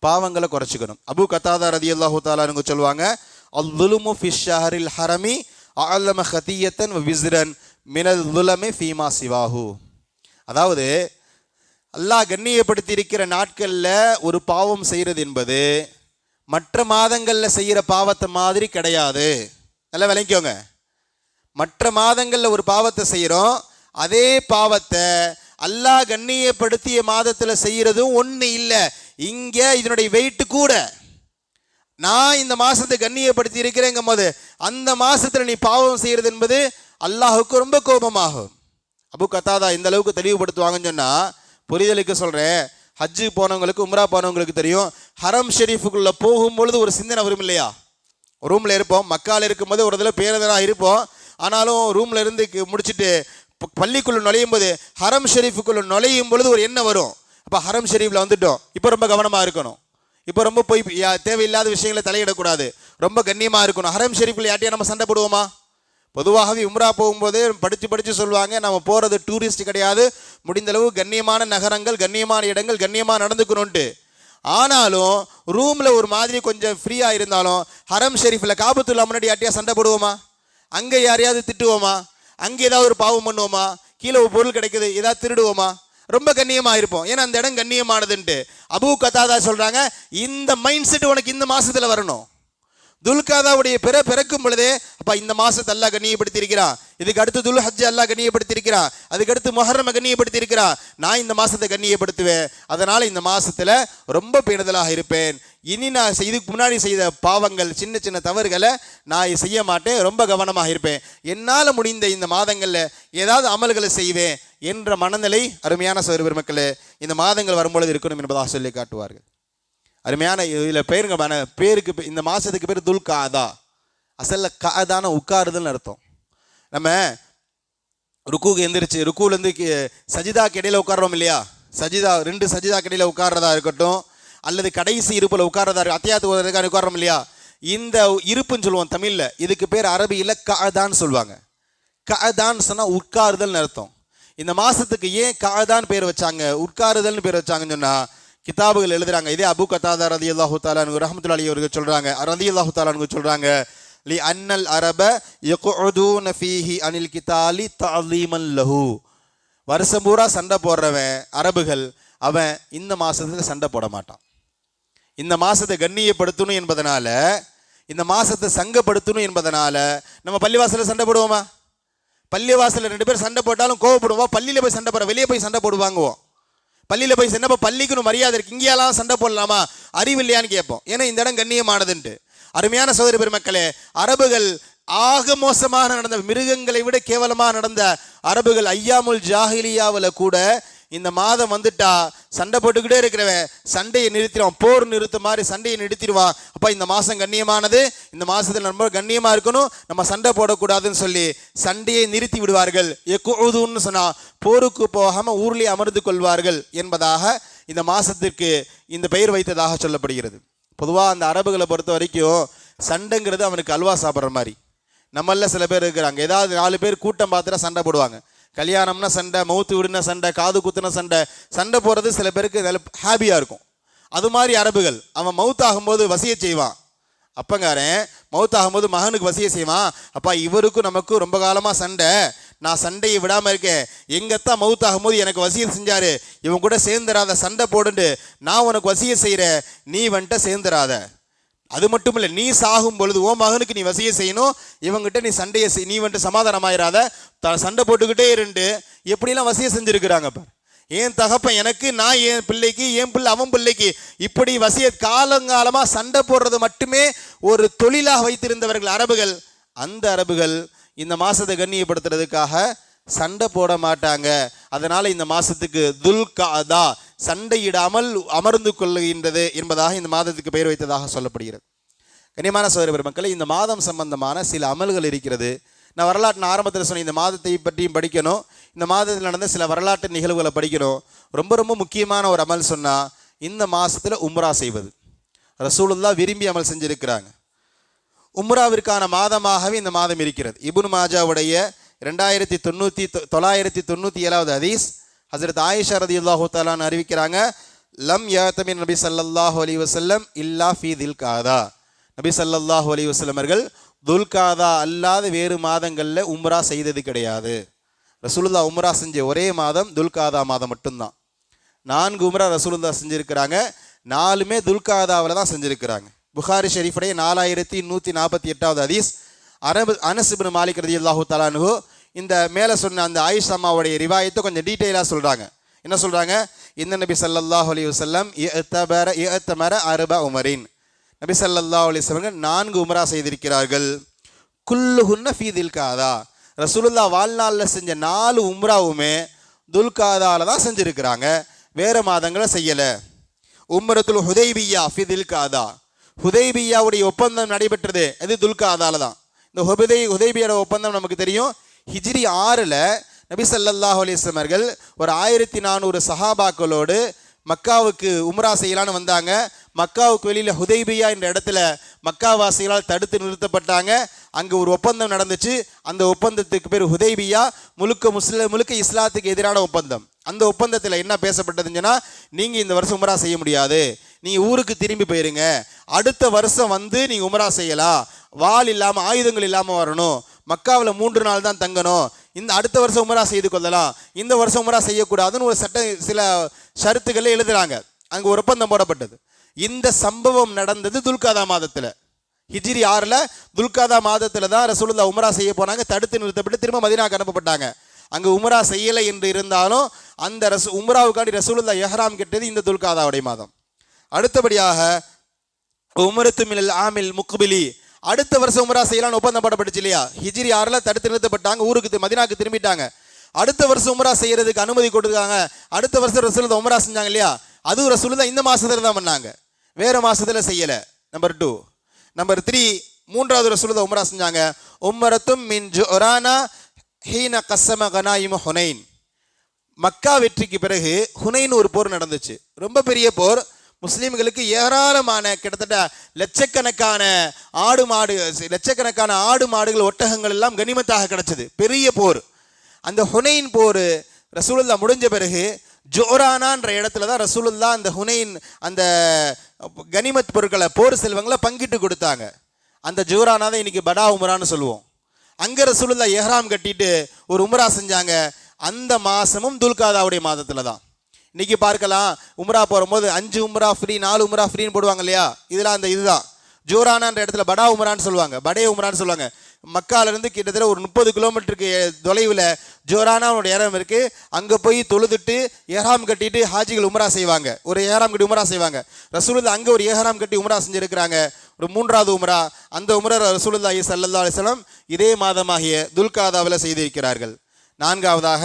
பாவங்களை குறைச்சிக்கணும். அபு கத்தாதா ரலியல்லாஹு தஆலா சொல்லுவாங்க, அல்லுலுமு ஃபிஷ் ஷஹரில் ஹரமி அஅலம ஹதியத்தன் வ விஸ்ரன் மினல் லுலமி ஃபீமா சிவாஹு. அதாவது அல்லாஹ் கண்ணியப்படுத்தி இருக்கிற நாட்களில் ஒரு பாவம் செய்கிறது என்பது மற்ற மாதங்களில் செய்கிற பாவத்தை மாதிரி கிடையாது. நல்லா விளங்கிக்கோங்க. மற்ற மாதங்களில் ஒரு பாவத்தை செய்கிறோம், அதே பாவத்தை அல்லாஹ் கண்ணியப்படுத்திய மாதத்தில் செய்கிறதும் ஒன்று இல்லை. இங்கே இதனுடைய வெயிட்டு கூட. நான் இந்த மாதத்தை கண்ணியப்படுத்தி இருக்கிறேங்கும் போது அந்த மாதத்தில் நீ பாவம் செய்கிறது என்பது அல்லாஹுக்கு ரொம்ப கோபமாகும். அபு கத்தாதா இந்த அளவுக்கு தெளிவுபடுத்துவாங்கன்னு சொன்னால் புரிதலுக்கு சொல்கிறேன். ஹஜ்ஜு போனவங்களுக்கு, உம்ரா போனவங்களுக்கு தெரியும். ஹரம் ஷெரீஃபுக்குள்ளே போகும்பொழுது ஒரு சிந்தனை வரும் இல்லையா? ரூமில் இருப்போம், மக்கால் இருக்கும்போது ஒரு இதில் பேரதராக இருப்போம். ஆனாலும் ரூமில் இருந்து முடிச்சுட்டு பள்ளிக்குள்ளே நுழையும் போது ஹரம் ஷெரீஃபுக்குள்ளே நுழையும் பொழுது ஒரு எண்ணம் வரும். அப்போ ஹரம் ஷெரீஃபில் வந்துட்டோம், இப்போ ரொம்ப கவனமாக இருக்கணும், இப்போ ரொம்ப போய் தேவையில்லாத விஷயங்களை தலையிடக்கூடாது, ரொம்ப கண்ணியமாக இருக்கணும். ஹரம் ஷெரீஃபில் யார்ட்டையா நம்ம சண்டை போடுவோமா? பொதுவாகவே உம்ரா போகும்போதே படித்து சொல்லுவாங்க, நம்ம போகிறது டூரிஸ்ட் கிடையாது, முடிந்தளவு கண்ணியமான நகரங்கள், கண்ணியமான இடங்கள், கண்ணியமாக நடந்துக்கணும்ன்ட்டு. ஆனாலும் ரூமில் ஒரு மாதிரி கொஞ்சம் ஃப்ரீயாக இருந்தாலும் ஹரம் ஷெரீஃபில் காபத்துல்லா முன்னாடி யார்ட்டையா சண்டை போடுவோமா? அங்கே யாரையாவது திட்டுவோமா? அங்கே ஏதாவது ஒரு பாவம் பண்ணுவோமா? கீழே ஒரு பொருள் கிடைக்குது ஏதாவது திருடுவோமா? ரொம்ப கண்ணியமாக இருப்போம், ஏன்னா அந்த இடம் கண்ணியமானதுன்ட்டு. அபு கத்தாதா சொல்கிறாங்க, இந்த மைண்ட் செட் உனக்கு இந்த மாதத்தில் வரணும். துல்காதாவுடைய பிறக்கும் பொழுதே அப்பா இந்த மாசத்தை அல்லாஹ் கண்ணியப்படுத்தி இருக்கிறான், இதுக்கு அடுத்து துல் ஹஜ் அல்லாஹ் கண்ணியப்படுத்தி இருக்கிறான், அதுக்கு அடுத்து முஹர்ரம் கண்ணியப்படுத்தி இருக்கிறான், நான் இந்த மாசத்தை கண்ணியப்படுத்துவேன், அதனால இந்த மாசத்துல ரொம்ப பேணுதலாக இருப்பேன். இனி நான் இதுக்கு முன்னாடி செய்த பாவங்கள், சின்ன சின்ன தவறுகளை நான் செய்ய மாட்டேன், ரொம்ப கவனமாக இருப்பேன், என்னால் முடிந்த இந்த மாதங்களில் ஏதாவது அமல்களை செய்வேன் என்ற மனநிலை அருமையான சகோதர பெருமக்களே இந்த மாதங்கள் வரும்பொழுது இருக்கணும் என்பதாக சொல்லி காட்டுவார்கள். அருமையான இதில் பேருங்க பேருக்கு இந்த மாதத்துக்கு பேர் துல் காதா. அசல்ல காதான உட்காருதல்னு அர்த்தம். நம்ம ருக்குக்கு எந்திரிச்சு ருக்குலேருந்து சஜிதாக்கு இடையில உட்கார்றோம் இல்லையா? சஜிதா 2 சஜிதாக்கு இடையில உட்கார்றதா இருக்கட்டும், அல்லது கடைசி இருப்பில் உட்கார்றதா இருக்கும், அத்தியாத்து ஓதுறதுக்காக உட்கார்றோம் இல்லையா? இந்த இருப்புன்னு சொல்லுவோம் தமிழில், இதுக்கு பேர் அரபியில் காதான்னு சொல்லுவாங்க. காதான் சொன்னால் உட்காருதல்னு அர்த்தம். இந்த மாதத்துக்கு ஏன் காதான் பேர் வச்சாங்க, உட்காருதல்னு பேர் வச்சாங்கன்னு சொன்னால் கிதாபுகள் எழுதுறாங்க. இதே அபு கத்தாதா ரலியல்லாஹு தஆலா அன்ஹு ரஹ்மத்துல்லாஹி அலைஹி அவர்கள் சொல்றாங்க, ரலியல்லாஹு தஆலா அன்ஹு சொல்றாங்க, லி அன்னல் அரப யக்உதுன ஃபீஹி அனில் கிதாலி தஅலீமன் லஹு. வருஷம் பூரா சண்டை போடுறவன் அரபுகள், அவன் இந்த மாசத்துக்கு சண்டை போட மாட்டான். இந்த மாசத்தை கண்ணியப்படுத்தணும் என்பதனால, இந்த மாசத்தை சங்கப்படுத்தணும் என்பதனால நம்ம பள்ளிவாசலில் சண்டை போடுவோமா? பள்ளிவாசலில் 2 பேர் சண்டை போட்டாலும் கோவப்படுவோம். பள்ளியில் போய் சண்டை போட, வெளியே போய் சண்டை போடுவாங்குவோம். பள்ளியில் போய் என்னப்பா பள்ளிக்குன்னு மரியாதை இருக்கு, இங்கேயெல்லாம் சண்டை போடலாமா, அறிவு இல்லையான்னு கேட்போம், ஏன்னா இந்த இடம் கண்ணியமானதுன்ட்டு. அருமையான சகோதர பெருமக்களே, அரபுகள் ஆக மோசமாக நடந்த, மிருகங்களை விட கேவலமாக நடந்த அரபுகள் ஐயாமுல் ஜாஹிலியாவில் கூட இந்த மாதம் வந்துட்டா சண்டை போட்டுக்கிட்டே இருக்கிறவன் சண்டையை நிறுத்திடுவான், போர் நிறுத்த மாதிரி சண்டையை நிறுத்திடுவான். அப்போ இந்த மாதம் கண்ணியமானது, இந்த மாதத்தில் ரொம்ப கண்ணியமாக இருக்கணும், நம்ம சண்டை போடக்கூடாதுன்னு சொல்லி சண்டையை நிறுத்தி விடுவார்கள். எக்குதுன்னு சொன்னால் போருக்கு போகாமல் ஊர்லேயே அமர்ந்து கொள்வார்கள் என்பதாக இந்த மாதத்திற்கு இந்த பெயர் வைத்ததாக சொல்லப்படுகிறது. பொதுவாக அந்த அரபுகளை பொறுத்த வரைக்கும் சண்டைங்கிறது அவனுக்கு அல்வா சாப்பிட்ற மாதிரி. நம்மள சில பேர் இருக்கிறாங்க, ஏதாவது 4 பேர் கூட்டம் பார்த்துட்டா சண்டை போடுவாங்க. கல்யாணம்னா சண்டை, மவுத்து விடுன சண்டை, காது குத்துன சண்டை, சண்டை போடுறது சில பேருக்கு நல்ல ஹாபியாக இருக்கும். அது மாதிரி அரபுகள் அவன் மவுத் ஆகும்போது வசிய செய்வான். அப்பங்காரன் மவுத் ஆகும்போது மகனுக்கு வசிய செய்வான், அப்பா இவருக்கும் நமக்கும் ரொம்ப காலமாக சண்டை, நான் சண்டையை விடாமல் இருக்கேன், எங்கத்தான் மவுத் ஆகும்போது எனக்கு வசியம் செஞ்சாரு, இவன் கூட சேர்ந்துராத, சண்டை போடுண்டு, நான் உனக்கு வசியம் செய்கிறேன், நீ வந்துட்ட சேர்ந்துராத. அது மட்டும் இல்லை, நீ சாகும் பொழுது ஓ மகனுக்கு நீ வசிய செய்யணும், இவங்கிட்ட நீ சண்டையை நீ வந்துட்டு சமாதானமாயிராத, சண்டை போட்டுக்கிட்டே இருந்து எப்படிலாம் வசியம் செஞ்சுருக்கிறாங்க பார். என் தகப்பன் எனக்கு, நான் என் பிள்ளைக்கு, என் பிள்ளை அவன் பிள்ளைக்கு, இப்படி வசிய காலங்காலமாக சண்டை போடுறது மட்டுமே ஒரு தொழிலாக வைத்திருந்தவர்கள் அரபுகள். அந்த அரபுகள் இந்த மாதத்தை கண்ணியப்படுத்துறதுக்காக சண்டை போட மாட்டாங்க. அதனால் இந்த மாதத்துக்கு துல்காதா, சண்டையிடாமல் அமர்ந்து கொள்ளுகின்றது என்பதாக இந்த மாதத்துக்கு பெயர் வைத்ததாக சொல்லப்படுகிறது. கண்ணியமான சகோதர பெருமக்களே, இந்த மாதம் சம்பந்தமான சில அமல்கள் இருக்கிறது. நான் வரலாற்றின் ஆரம்பத்தில் சொன்ன இந்த மாதத்தை பற்றியும் படிக்கணும், இந்த மாதத்தில் நடந்த சில வரலாற்று நிகழ்வுகளை படிக்கணும். ரொம்ப ரொம்ப முக்கியமான ஒரு அமல் சொன்னால் இந்த மாதத்தில் உம்ரா செய்வது. ரசூலுல்லாஹ் விரும்பி அமல் செஞ்சுருக்கிறாங்க. உம்ராவிற்கான மாதமாகவே இந்த மாதம் இருக்கிறது. இப்னு மாஜாவுடைய 2997வது ஹதீஸ், ஹஸரத் ஆயிஷா ரலியல்லாஹு தஆலா அறிவிக்கிறாங்க, லம் யஅ்தமின் நபி ஸல்லல்லாஹு அலைஹி வஸல்லம் இல்லா ஃபீ தில்காதா. நபி ஸல்லல்லாஹு அலைஹி வஸல்லம் அவர்கள் துல்காதா அல்லாத வேறு மாதங்களில் உம்ரா செய்தது கிடையாது. ரசூலுல்லாஹ் உம்ரா செஞ்ச ஒரே மாதம் துல்காதா மாதம் மட்டும்தான். 4 உம்ரா ரசூலுல்லாஹ் செஞ்சுருக்கிறாங்க, 4மே துல்காதாவில் தான் செஞ்சுருக்கிறாங்க. புகாரி ஷெரீஃபுடைய 4148வது ஹதீஸ், அனஸ் இப்னு மாலிக் ரலியல்லாஹு தஆலா அன்ஹு இந்த மேலே சொன்ன அந்த ஆயிஷா அம்மாவுடைய ரிவாயத்தை கொஞ்சம் டீட்டெயிலாக சொல்கிறாங்க. என்ன சொல்கிறாங்க? இந்த நபி ஸல்லல்லாஹு அலைஹி வஸல்லம் இஅ்தமர அர்பா உமரின், நபி ஸல்லல்லாஹு அலைஹி வஸல்லம் 4 உம்ரா செய்திருக்கிறார்கள். குல்லுஹுன்ன ஃபீ தில்காதா. ரசூலுல்லாஹ் வாழ்நாளில் செஞ்ச 4 உம்ராவுமே துல்காதாவில் தான் செஞ்சுருக்கிறாங்க, வேறு மாதங்களை செய்யலை. உம்ரத்துல் ஹுதைபியா ஃபீ தில்காதா, ஹுதைபியாவுடைய ஒப்பந்தம் நடைபெற்றது அது துல்காதால தான். இந்த ஹுதைபியோட ஒப்பந்தம் நமக்கு தெரியும். ஹிஜ்ரி 6ல் நபி ஸல்லல்லாஹு அலைஹி வஸல்லம் அவர்கள் ஒரு 1400 சஹாபாக்களோடு மக்காவுக்கு உம்ரா செய்யலான்னு வந்தாங்க. மக்காவுக்கு வெளியில் ஹுதைபியா என்ற இடத்துல மக்காவாசிகளால் தடுத்து நிறுத்தப்பட்டாங்க. அங்கே ஒரு ஒப்பந்தம் நடந்துச்சு. அந்த ஒப்பந்தத்துக்கு பேர் ஹுதைபியா, முழுக்க இஸ்லாத்துக்கு எதிரான ஒப்பந்தம். அந்த ஒப்பந்தத்தில் என்ன பேசப்பட்டதுன்னா, நீங்கள் இந்த வருஷம் உம்ரா செய்ய முடியாது, நீங்கள் ஊருக்கு திரும்பி போயிருங்க, அடுத்த வருஷம் வந்து நீங்கள் உம்ரா செய்யலாம், வாள் இல்லாமல் ஆயுதங்கள் இல்லாமல் வரணும், மக்காவில் 3 நாள் தான் தங்கணும், இந்த அடுத்த வருஷம் உம்ரா செய்து கொள்ளலாம், இந்த வருஷம் உம்ரா செய்யக்கூடாதுன்னு ஒரு சில ஷரத்துக்களை எழுதுகிறாங்க. அங்கே ஒரு ஒப்பந்தம் போடப்பட்டது. இந்த சம்பவம் நடந்தது துல்காதா மாதத்தில். ஹிஜ்ரி 6ல் துல்காதா மாதத்தில் தான் ரசூலுல்லாஹ் உம்ரா செய்ய போனாங்க. தடுத்து நிறுத்தப்பட்டு திரும்ப மதீனாவுக்கு அனுப்பப்பட்டாங்க. அங்கே உம்ரா செய்யலை என்று இருந்தாலும் அந்த உம்ராவுக்காண்டி ரசூலுல்லாஹ் இஹ்ராம் கட்டியது இந்த துல்காதாவுடைய மாதம். அடுத்தபடியாக உம்ரத்து மினல் ஆமில் முக்பிலி, அடுத்த வருஷம் உம்ரா செய்யலான்னு ஒப்பந்தம் போடப்பட்டுச்சு இல்லையா? ஹிஜ்ரி 6ல் தடுத்து நிறுத்தப்பட்டாங்க, ஊருக்கு மதீனாவுக்கு திரும்பிட்டாங்க. அடுத்த வருஷம் உம்ரா செய்யறதுக்கு அனுமதி கொடுத்தாங்க. அடுத்த வருஷம் ரசூலுல்லாஹ் உம்ரா செஞ்சாங்க இல்லையா? அதுவும் ரசூலுல்லாஹ் இந்த மாசத்துல தான் பண்ணாங்க, வேற மாசத்துல செய்யலை. நம்பர் 2. நம்பர் 3, 3வது ரசூலுல்லாஹ் உம்ரா செஞ்சாங்க. உம்ரத்தும் மின் ஜுரானா ஹீன கஸம கனாயிம ஹுனைன். மக்கா வெற்றிக்கு பிறகு ஹுனைன் ஒரு போர் நடந்துச்சு, ரொம்ப பெரிய போர். முஸ்லீம்களுக்கு ஏராளமான கிட்டத்தட்ட லட்சக்கணக்கான ஆடு மாடுகள் ஒட்டகங்கள் எல்லாம் கனிமத்தாக கிடைச்சது, பெரிய போர். அந்த ஹுனைன் போர் ரசூலுல்லாஹ் முடிஞ்ச பிறகு ஜோரானான்ற இடத்துல தான் ரசூலுல்லாஹ் அந்த ஹுனைன் அந்த கனிமத் பொருட்களை, போர் செல்வங்களை பங்கிட்டு கொடுத்தாங்க. அந்த ஜோரானா தான் இன்னைக்கு படா உம்ரான்னு சொல்லுவோம். அங்கே ரசூலுல்லாஹ் இஹ்ராம் கட்டிட்டு ஒரு உம்ரா செஞ்சாங்க. அந்த மாதமும் துல்காதாவுடைய மாதத்தில் தான். இன்றைக்கி பார்க்கலாம், உம்ரா போகும்போது 5 உம்ரா ஃப்ரீ, 4 உம்ரா ஃப்ரீன்னு போடுவாங்க இல்லையா? இதெல்லாம் அந்த இதுதான் ஜோரானான்ற இடத்துல படா உம்ரான்னு சொல்லுவாங்க, படே உம்ரான்னு சொல்லுவாங்க. மக்காலேருந்து கிட்டத்தட்ட ஒரு 30 கிலோமீட்டருக்கு தொலைவில் ஜோரானாவோட இடம் இருக்குது. அங்கே போய் தொழுதுட்டு ஏஹராம் கட்டிட்டு ஹாஜிகள் உம்ரா செய்வாங்க, ஒரு ஏஹராம் கட்டி உம்ரா செய்வாங்க. ரசூலுல்லாஹ் அங்கே ஒரு ஏஹராம் கட்டி உம்ரா செஞ்சுருக்கிறாங்க, ஒரு 3வது உம்ரா. அந்த உம்ரா ரசூலுல்லாஹி ஸல்லல்லாஹு அலைஹி வஸல்லம் இதே மாதமாகிய துல்காதாவில் செய்திருக்கிறார்கள். 4வதாக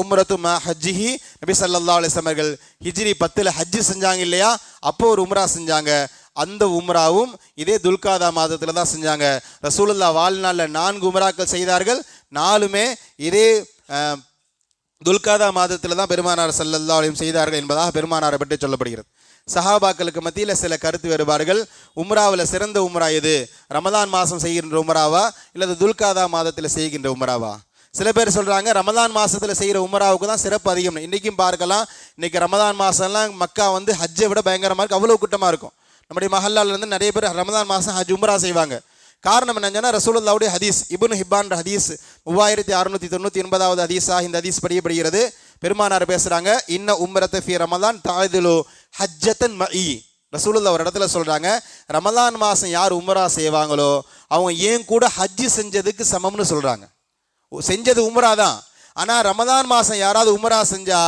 உம்ரத்து மா ஹஜ்ஜிஹி, நபி ஸல்லல்லாஹு அலைஹி வஸல்லம் அவர்கள் ஹிஜ்ரி 10ல் ஹஜ்ஜு செஞ்சாங்க இல்லையா? அப்போ ஒரு உம்ரா செஞ்சாங்க. அந்த உம்ராவும் இதே துல்காதா மாதத்தில் தான் செஞ்சாங்க. ரசூலுல்லாஹ் வாழ்நாளில் 4 உம்ராக்கள் செய்தார்கள். 4மே இதே துல்காதா மாதத்தில் தான் பெருமானார் ஸல்லல்லாஹு அலைஹி வஸல்லம் செய்தார்கள் என்பதாக பெருமானாரை பற்றி சொல்லப்படுகிறது. சஹாபாக்களுக்கு மத்தியில் சில கருத்து வேறுபாடுகள். உம்ராவில் சிறந்த உம்ரா எது? ரமதான் மாதம் செய்கின்ற உம்ராவா இல்லது துல்காதா மாதத்தில் செய்கின்ற உம்ராவா? சில பேர் சொல்கிறாங்க ரமதான் மாதத்தில் செய்கிற உம்ராவுக்கு தான் சிறப்பு அதிகம். இன்றைக்கும் பார்க்கலாம், இன்றைக்கி ரமதான் மாதம்லாம் மக்கா வந்து ஹஜ்ஜை விட பயங்கரமாக இருக்குது, அவ்வளோ கூட்டமாக இருக்கும். நம்முடைய மஹல்லாலேருந்து நிறைய பேர் ரமதான் மாதம் ஹஜ் உம்ரா செய்வாங்க. காரணம் என்னன்னா ரசூலுல்லாஹ்வுடைய ஹதீஸ், இப்னு ஹிப்பான் ஹதீஸ் 3699வது ஹதீஸாக இந்த ஹதீஸ் படிக்கப்படுகிறது. பெருமானார் பேசுகிறாங்க, இன்ன உம்ரத ஃபி ரமதான் தாதிலு ஹஜ்ஜத்தன் மஇ. ரசூலுல்லாஹ் ஒரு இடத்துல சொல்கிறாங்க, ரமதான் மாதம் யார் உம்ரா செய்வாங்களோ அவங்க ஏன் கூட ஹஜ்ஜு செஞ்சதுக்கு சமம்னு சொல்கிறாங்க. செஞ்சது உம்ரா தான், ஆனால் ரமதான் மாதம் யாராவது உம்ரா செஞ்சா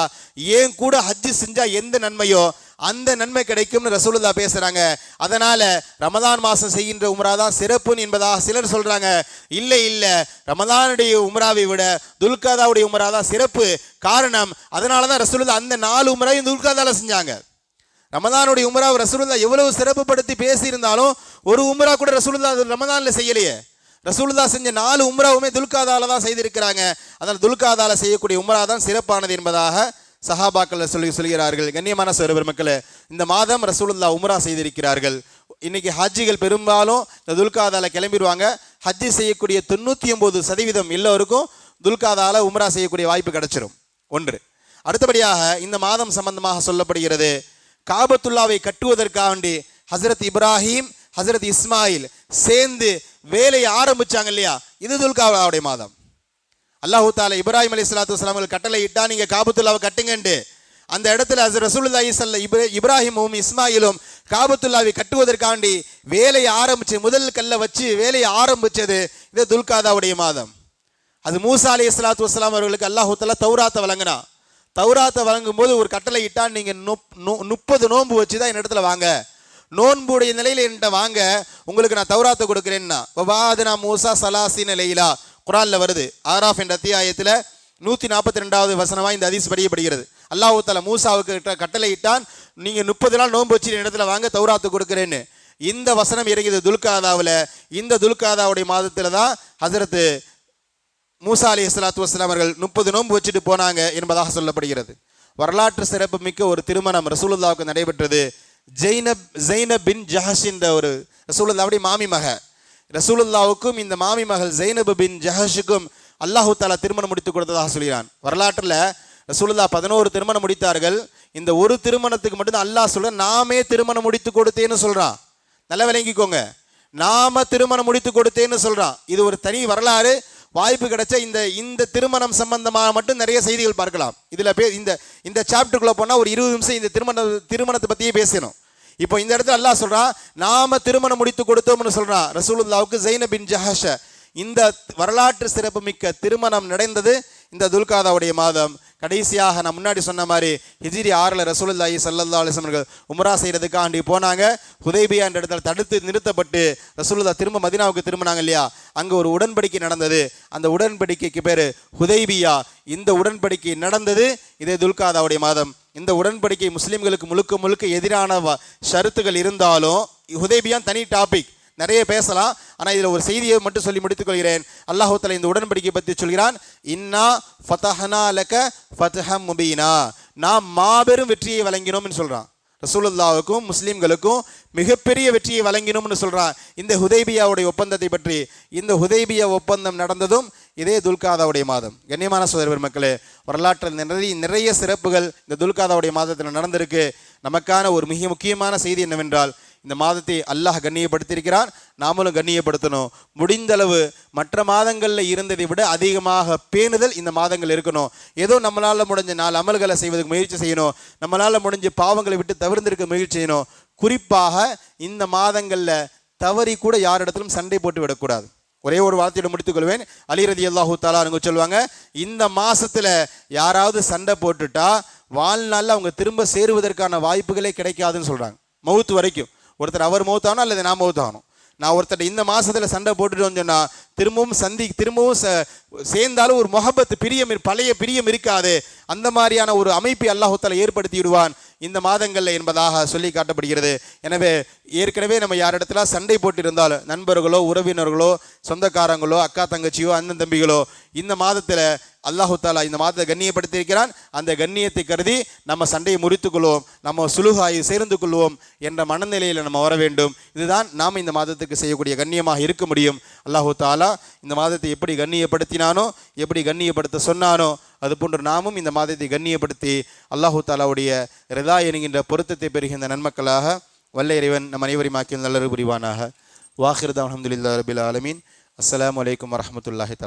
ஏன் கூட ஹஜ்ஜு செஞ்சா எந்த நன்மையோ அந்த நன்மை கிடைக்கும்னு ரசூலுல்லாஹ் பேசுகிறாங்க. அதனால் ரமதான் மாதம் செய்கின்ற உம்ரா தான் சிறப்புன்னு என்பதாக சிலர் சொல்கிறாங்க. இல்லை இல்லை, ரமதானுடைய உம்ராவை விட துல்காதாவுடைய உம்ரா தான் சிறப்பு. காரணம், அதனால தான் ரசூலுல்லாஹ் அந்த 4 உம்ராவையும் துல்காதாவில் செஞ்சாங்க. ரமதானுடைய உம்ராவை ரசூலுல்லாஹ் எவ்வளவு சிறப்புப்படுத்தி பேசியிருந்தாலும் ஒரு உம்ரா கூட ரசூலுல்லாஹ் ரமதானில் செய்யலையே. ரசூலுல்லாஹ் செஞ்ச 4 உம்ராவுமே துல்காதால தான் செய்திருக்கிறாங்க. அதனால் துல்காதால செய்யக்கூடிய உம்ரா தான் சிறப்பானது என்பதாக சஹாபாக்கள் சொல்கிறார்கள். கண்ணியமான பெருமக்களே, இந்த மாதம் ரசூலுல்லாஹ் உம்ரா செய்திருக்கிறார்கள். இன்னைக்கு ஹஜ்ஜிகள் பெரும்பாலும் இந்த துல்காதால கிளம்பிடுவாங்க. ஹஜ்ஜி செய்யக்கூடிய 99% எல்லோருக்கும் துல்காதால உம்ரா செய்யக்கூடிய வாய்ப்பு கிடைச்சிடும். ஒன்று. அடுத்தபடியாக இந்த மாதம் சம்பந்தமாக சொல்லப்படுகிறது, காபத்துல்லாவை கட்டுவதற்காக வேண்டி ஹசரத் இப்ராஹிம் ஹசரத் இஸ்மாயில் சேர்ந்து வேலையை ஆரம்பிச்சாங்க இல்லையா, இது துல்காதாவுடைய மாதம். அல்லாஹு தாலா இப்ராஹிம் அலைஹிஸ்ஸலாத்து வஸ்ஸலாம் கட்டளை இட்டா நீங்க காபத்துல்லாவை கட்டுங்கண்டு. அந்த இடத்துல ரசூலுல்லாஹி இப்ராஹிமும் இஸ்மாயிலும் காபத்துல்லாவை கட்டுவதற்காண்டி வேலையை ஆரம்பிச்சு முதல் கல்லை வச்சு வேலையை ஆரம்பிச்சது இது துல்காதாவுடைய மாதம். அது மூசா அலைஹிஸ்ஸலாத்து வஸ்ஸலாம் அவர்களுக்கு அல்லாஹு தாலா தௌராத்தை வழங்கினா. தௌராத்தை வழங்கும் போது ஒரு கட்டளை இட்டா, நீங்க 30 நோன்பு வச்சு தான் என் இடத்துல வாங்க, நோன்புடைய நிலையில் என்கிட்ட வாங்க, உங்களுக்கு நான் தௌராத்தை கொடுக்குறேன்னா. வவாதுனா மூசா சலாசின லைலா குரானில் வருது. ஆராஃப் என்ற அத்தியாயத்தில் 142வது வசனமாக இந்த ஹதீஸ் படிக்கப்படுகிறது. அல்லாஹ் தஆலா மூசாவுக்கு கட்டளை இட்டான், நீங்கள் 30 நாள் நோன்பு வச்சு இடத்துல வாங்க, தௌராத்து கொடுக்குறேன்னு. இந்த வசனம் இறங்கியது துல்காதாவில். இந்த துல்காதாவுடைய மாதத்தில் தான் ஹசரத்து மூசா அலைஹிஸ்ஸலாத்து வஸ்ஸலாம் அவர்கள் 30 நோன்பு வச்சுட்டு போனாங்க என்பதாக சொல்லப்படுகிறது. வரலாற்று சிறப்பு மிக்க ஒரு திருமணம் ரசூலுல்லாஹ்வுக்கு நடைபெற்றது. ஜைனப் பின் ஜஹஷ் என்ற ஒரு ரசூலுல்லாஹ்வுடைய மாமி மக. ரசூலுல்லாஹ்வுக்கும் இந்த மாமி மகள் ஜைனப் பின் ஜஹஷுக்கும் அல்லாஹு தாலா திருமணம் முடித்து கொடுத்ததாக சொல்கிறான். வரலாற்றில் ரசூலுல்லாஹ் 11 திருமணம் முடித்தார்கள். இந்த ஒரு திருமணத்துக்கு மட்டும்தான் அல்லாஹ் சொல்ற நாமே திருமணம் முடித்து கொடுத்தேன்னு சொல்றான். நல்லா விளங்கிக்கோங்க, நாம திருமணம் முடித்து கொடுத்தேன்னு சொல்றான். இது ஒரு தனி வரலாறு. வாய்ப்பு கிடைச்ச இந்த திருமணம் சம்பந்தமாக மட்டும் நிறைய செய்திகள் பார்க்கலாம். இதுல இந்த சாப்டருக்குள்ள போனா ஒரு 20 நிமிஷம் இந்த திருமணத்தை பத்தியே பேசணும். இப்போ இந்த இடத்துல அல்லாஹ் சொல்றான் நாம திருமணம் முடித்து கொடுத்தோம்னு சொல்றான் ரசூலுல்லாஹ்வுக்கு ஜைனப் பின் ஜஹஷ. இந்த வரலாற்று சிறப்பு மிக்க திருமணம் நடந்தது இந்த துல்காதாவுடைய மாதம். கடைசியாக நான் முன்னாடி சொன்ன மாதிரி ஹிஜ்ரி 6 ரசூலுல்லாஹி ஸல்லல்லாஹு அலைஹி வஸல்லம் உம்ரா செய்யறதுக்காண்டி போனாங்க. ஹுதைபியா என்ற இடத்துல தடுத்து நிறுத்தப்பட்டு ரசூலுல்லாஹ் திரும்ப மதீனாவுக்கு திரும்பினாங்க இல்லையா, அங்கே ஒரு உடன்படிக்கை நடந்தது. அந்த உடன்படிக்கைக்கு பேர் ஹுதைபியா. இந்த உடன்படிக்கை நடந்தது இதே துல்காதாவுடைய மாதம். இந்த உடன்படிக்கை முஸ்லிம்களுக்கு முழுக்க எதிரான ஷரத்துகள் இருந்தாலும் ஹுதைபியா தனி டாபிக், நிறைய பேசலாம். ஆனால் இதில் ஒரு செய்தியை மட்டும் சொல்லி முடித்துக் கொள்கிறேன். அல்லாஹ் தஆலா இந்த உடன்படிக்கை பற்றி சொல்கிறான், இன்னா ஃபதஹனா லக ஃபத்ஹம் முபீனா, நாம் மாபெரும் வெற்றியை வழங்கினோம்னு சொல்கிறான். ரசூலுல்லாஹ்வுக்கும் முஸ்லீம்களுக்கும் மிகப்பெரிய வெற்றியை வழங்கினோம்னு சொல்கிறான் இந்த ஹுதைபியாவுடைய ஒப்பந்தத்தை பற்றி. இந்த ஹுதைபியா ஒப்பந்தம் நடந்ததும் இதே துல்காதாவுடைய மாதம். கண்ணியமான சகோதர மக்களே, வரலாற்றில் நிறைய சிறப்புகள் இந்த துல்காதாவுடைய மாதத்தில் நடந்திருக்கு. நமக்கான ஒரு மிக முக்கியமான செய்தி என்னவென்றால், இந்த மாதத்தை அல்லாஹ் கண்ணியப்படுத்தியிருக்கிறான், நாமளும் கண்ணியப்படுத்தணும். முடிந்தளவு மற்ற மாதங்களில் இருந்ததை விட அதிகமாக பேணுதல் இந்த மாதங்கள் இருக்கணும். ஏதோ நம்மளால் முடிஞ்ச 4 அமல்களை செய்வதற்கு முயற்சி செய்யணும், நம்மளால் முடிஞ்ச பாவங்களை விட்டு தவிர்த்திருக்க முயற்சி செய்யணும். குறிப்பாக இந்த மாதங்களில் தவறி கூட யாரிடத்திலும் சண்டை போட்டு விடக்கூடாது. ஒரே ஒரு வார்த்தையோட முடித்துக்கொள்வேன். அலி ரலியல்லாஹு தஆலா அவங்க சொல்லுவாங்க, இந்த மாசத்துல யாராவது சண்டை போட்டுட்டா வாழ்நாளில் அவங்க திரும்ப சேருவதற்கான வாய்ப்புகளே கிடைக்காதுன்னு சொல்றாங்க. மவுத்து வரைக்கும் ஒருத்தர் அவர் மவுத்தாகணும் அல்லது நான் மவுத்தாகணும். நான் ஒருத்தர் இந்த மாசத்துல சண்டை போட்டுட்டோன்னு சொன்னா திரும்பவும் சேர்ந்தாலும் ஒரு முஹப்பத் பிரியம், பழைய பிரியம் இருக்காது. அந்த மாதிரியான ஒரு அமைப்பை அல்லாஹ் தஆலா ஏற்படுத்தி விடுவான் இந்த மாதங்கள்ல என்பதாக சொல்லி காட்டப்படுகிறது. எனவே ஏற்கனவே நம்ம யாரிடத்துல சண்டை போட்டு இருந்தாலும் நண்பர்களோ உறவினர்களோ சொந்தக்காரங்களோ அக்கா தங்கச்சியோ அண்ணன் தம்பிகளோ இந்த மாதத்துல அல்லாஹு தாலா இந்த மாதத்தை கண்ணியப்படுத்தியிருக்கிறான். அந்த கண்ணியத்தை கருதி நம்ம சண்டையை முறித்து கொள்வோம், நம்ம சுலுகாயை சேர்ந்து கொள்வோம் என்ற மனநிலையில் நம்ம வர வேண்டும். இதுதான் நாம் இந்த மாதத்துக்கு செய்யக்கூடிய கண்ணியமாக இருக்க முடியும். அல்லாஹு தாலா இந்த மாதத்தை எப்படி கண்ணியப்படுத்தினானோ, எப்படி கண்ணியப்படுத்த சொன்னானோ, அதுபோன்று நாமும் இந்த மாதத்தை கண்ணியப்படுத்தி அல்லாஹு தாலாவுடைய ரிதா என்கின்ற பொருத்தத்தை பெறுகின்ற நன்மக்களாக வல்ல இறைவன் நம் அனைவரையும் ஆக்கிய நல்லது புரிவானாக. வாஹிர் அல்ஹம்துலில்லாஹி ரபில் ஆலமீன். அஸ்ஸலாமு அலைக்கும் வரஹ்மத்துல்லாஹி தஆலா.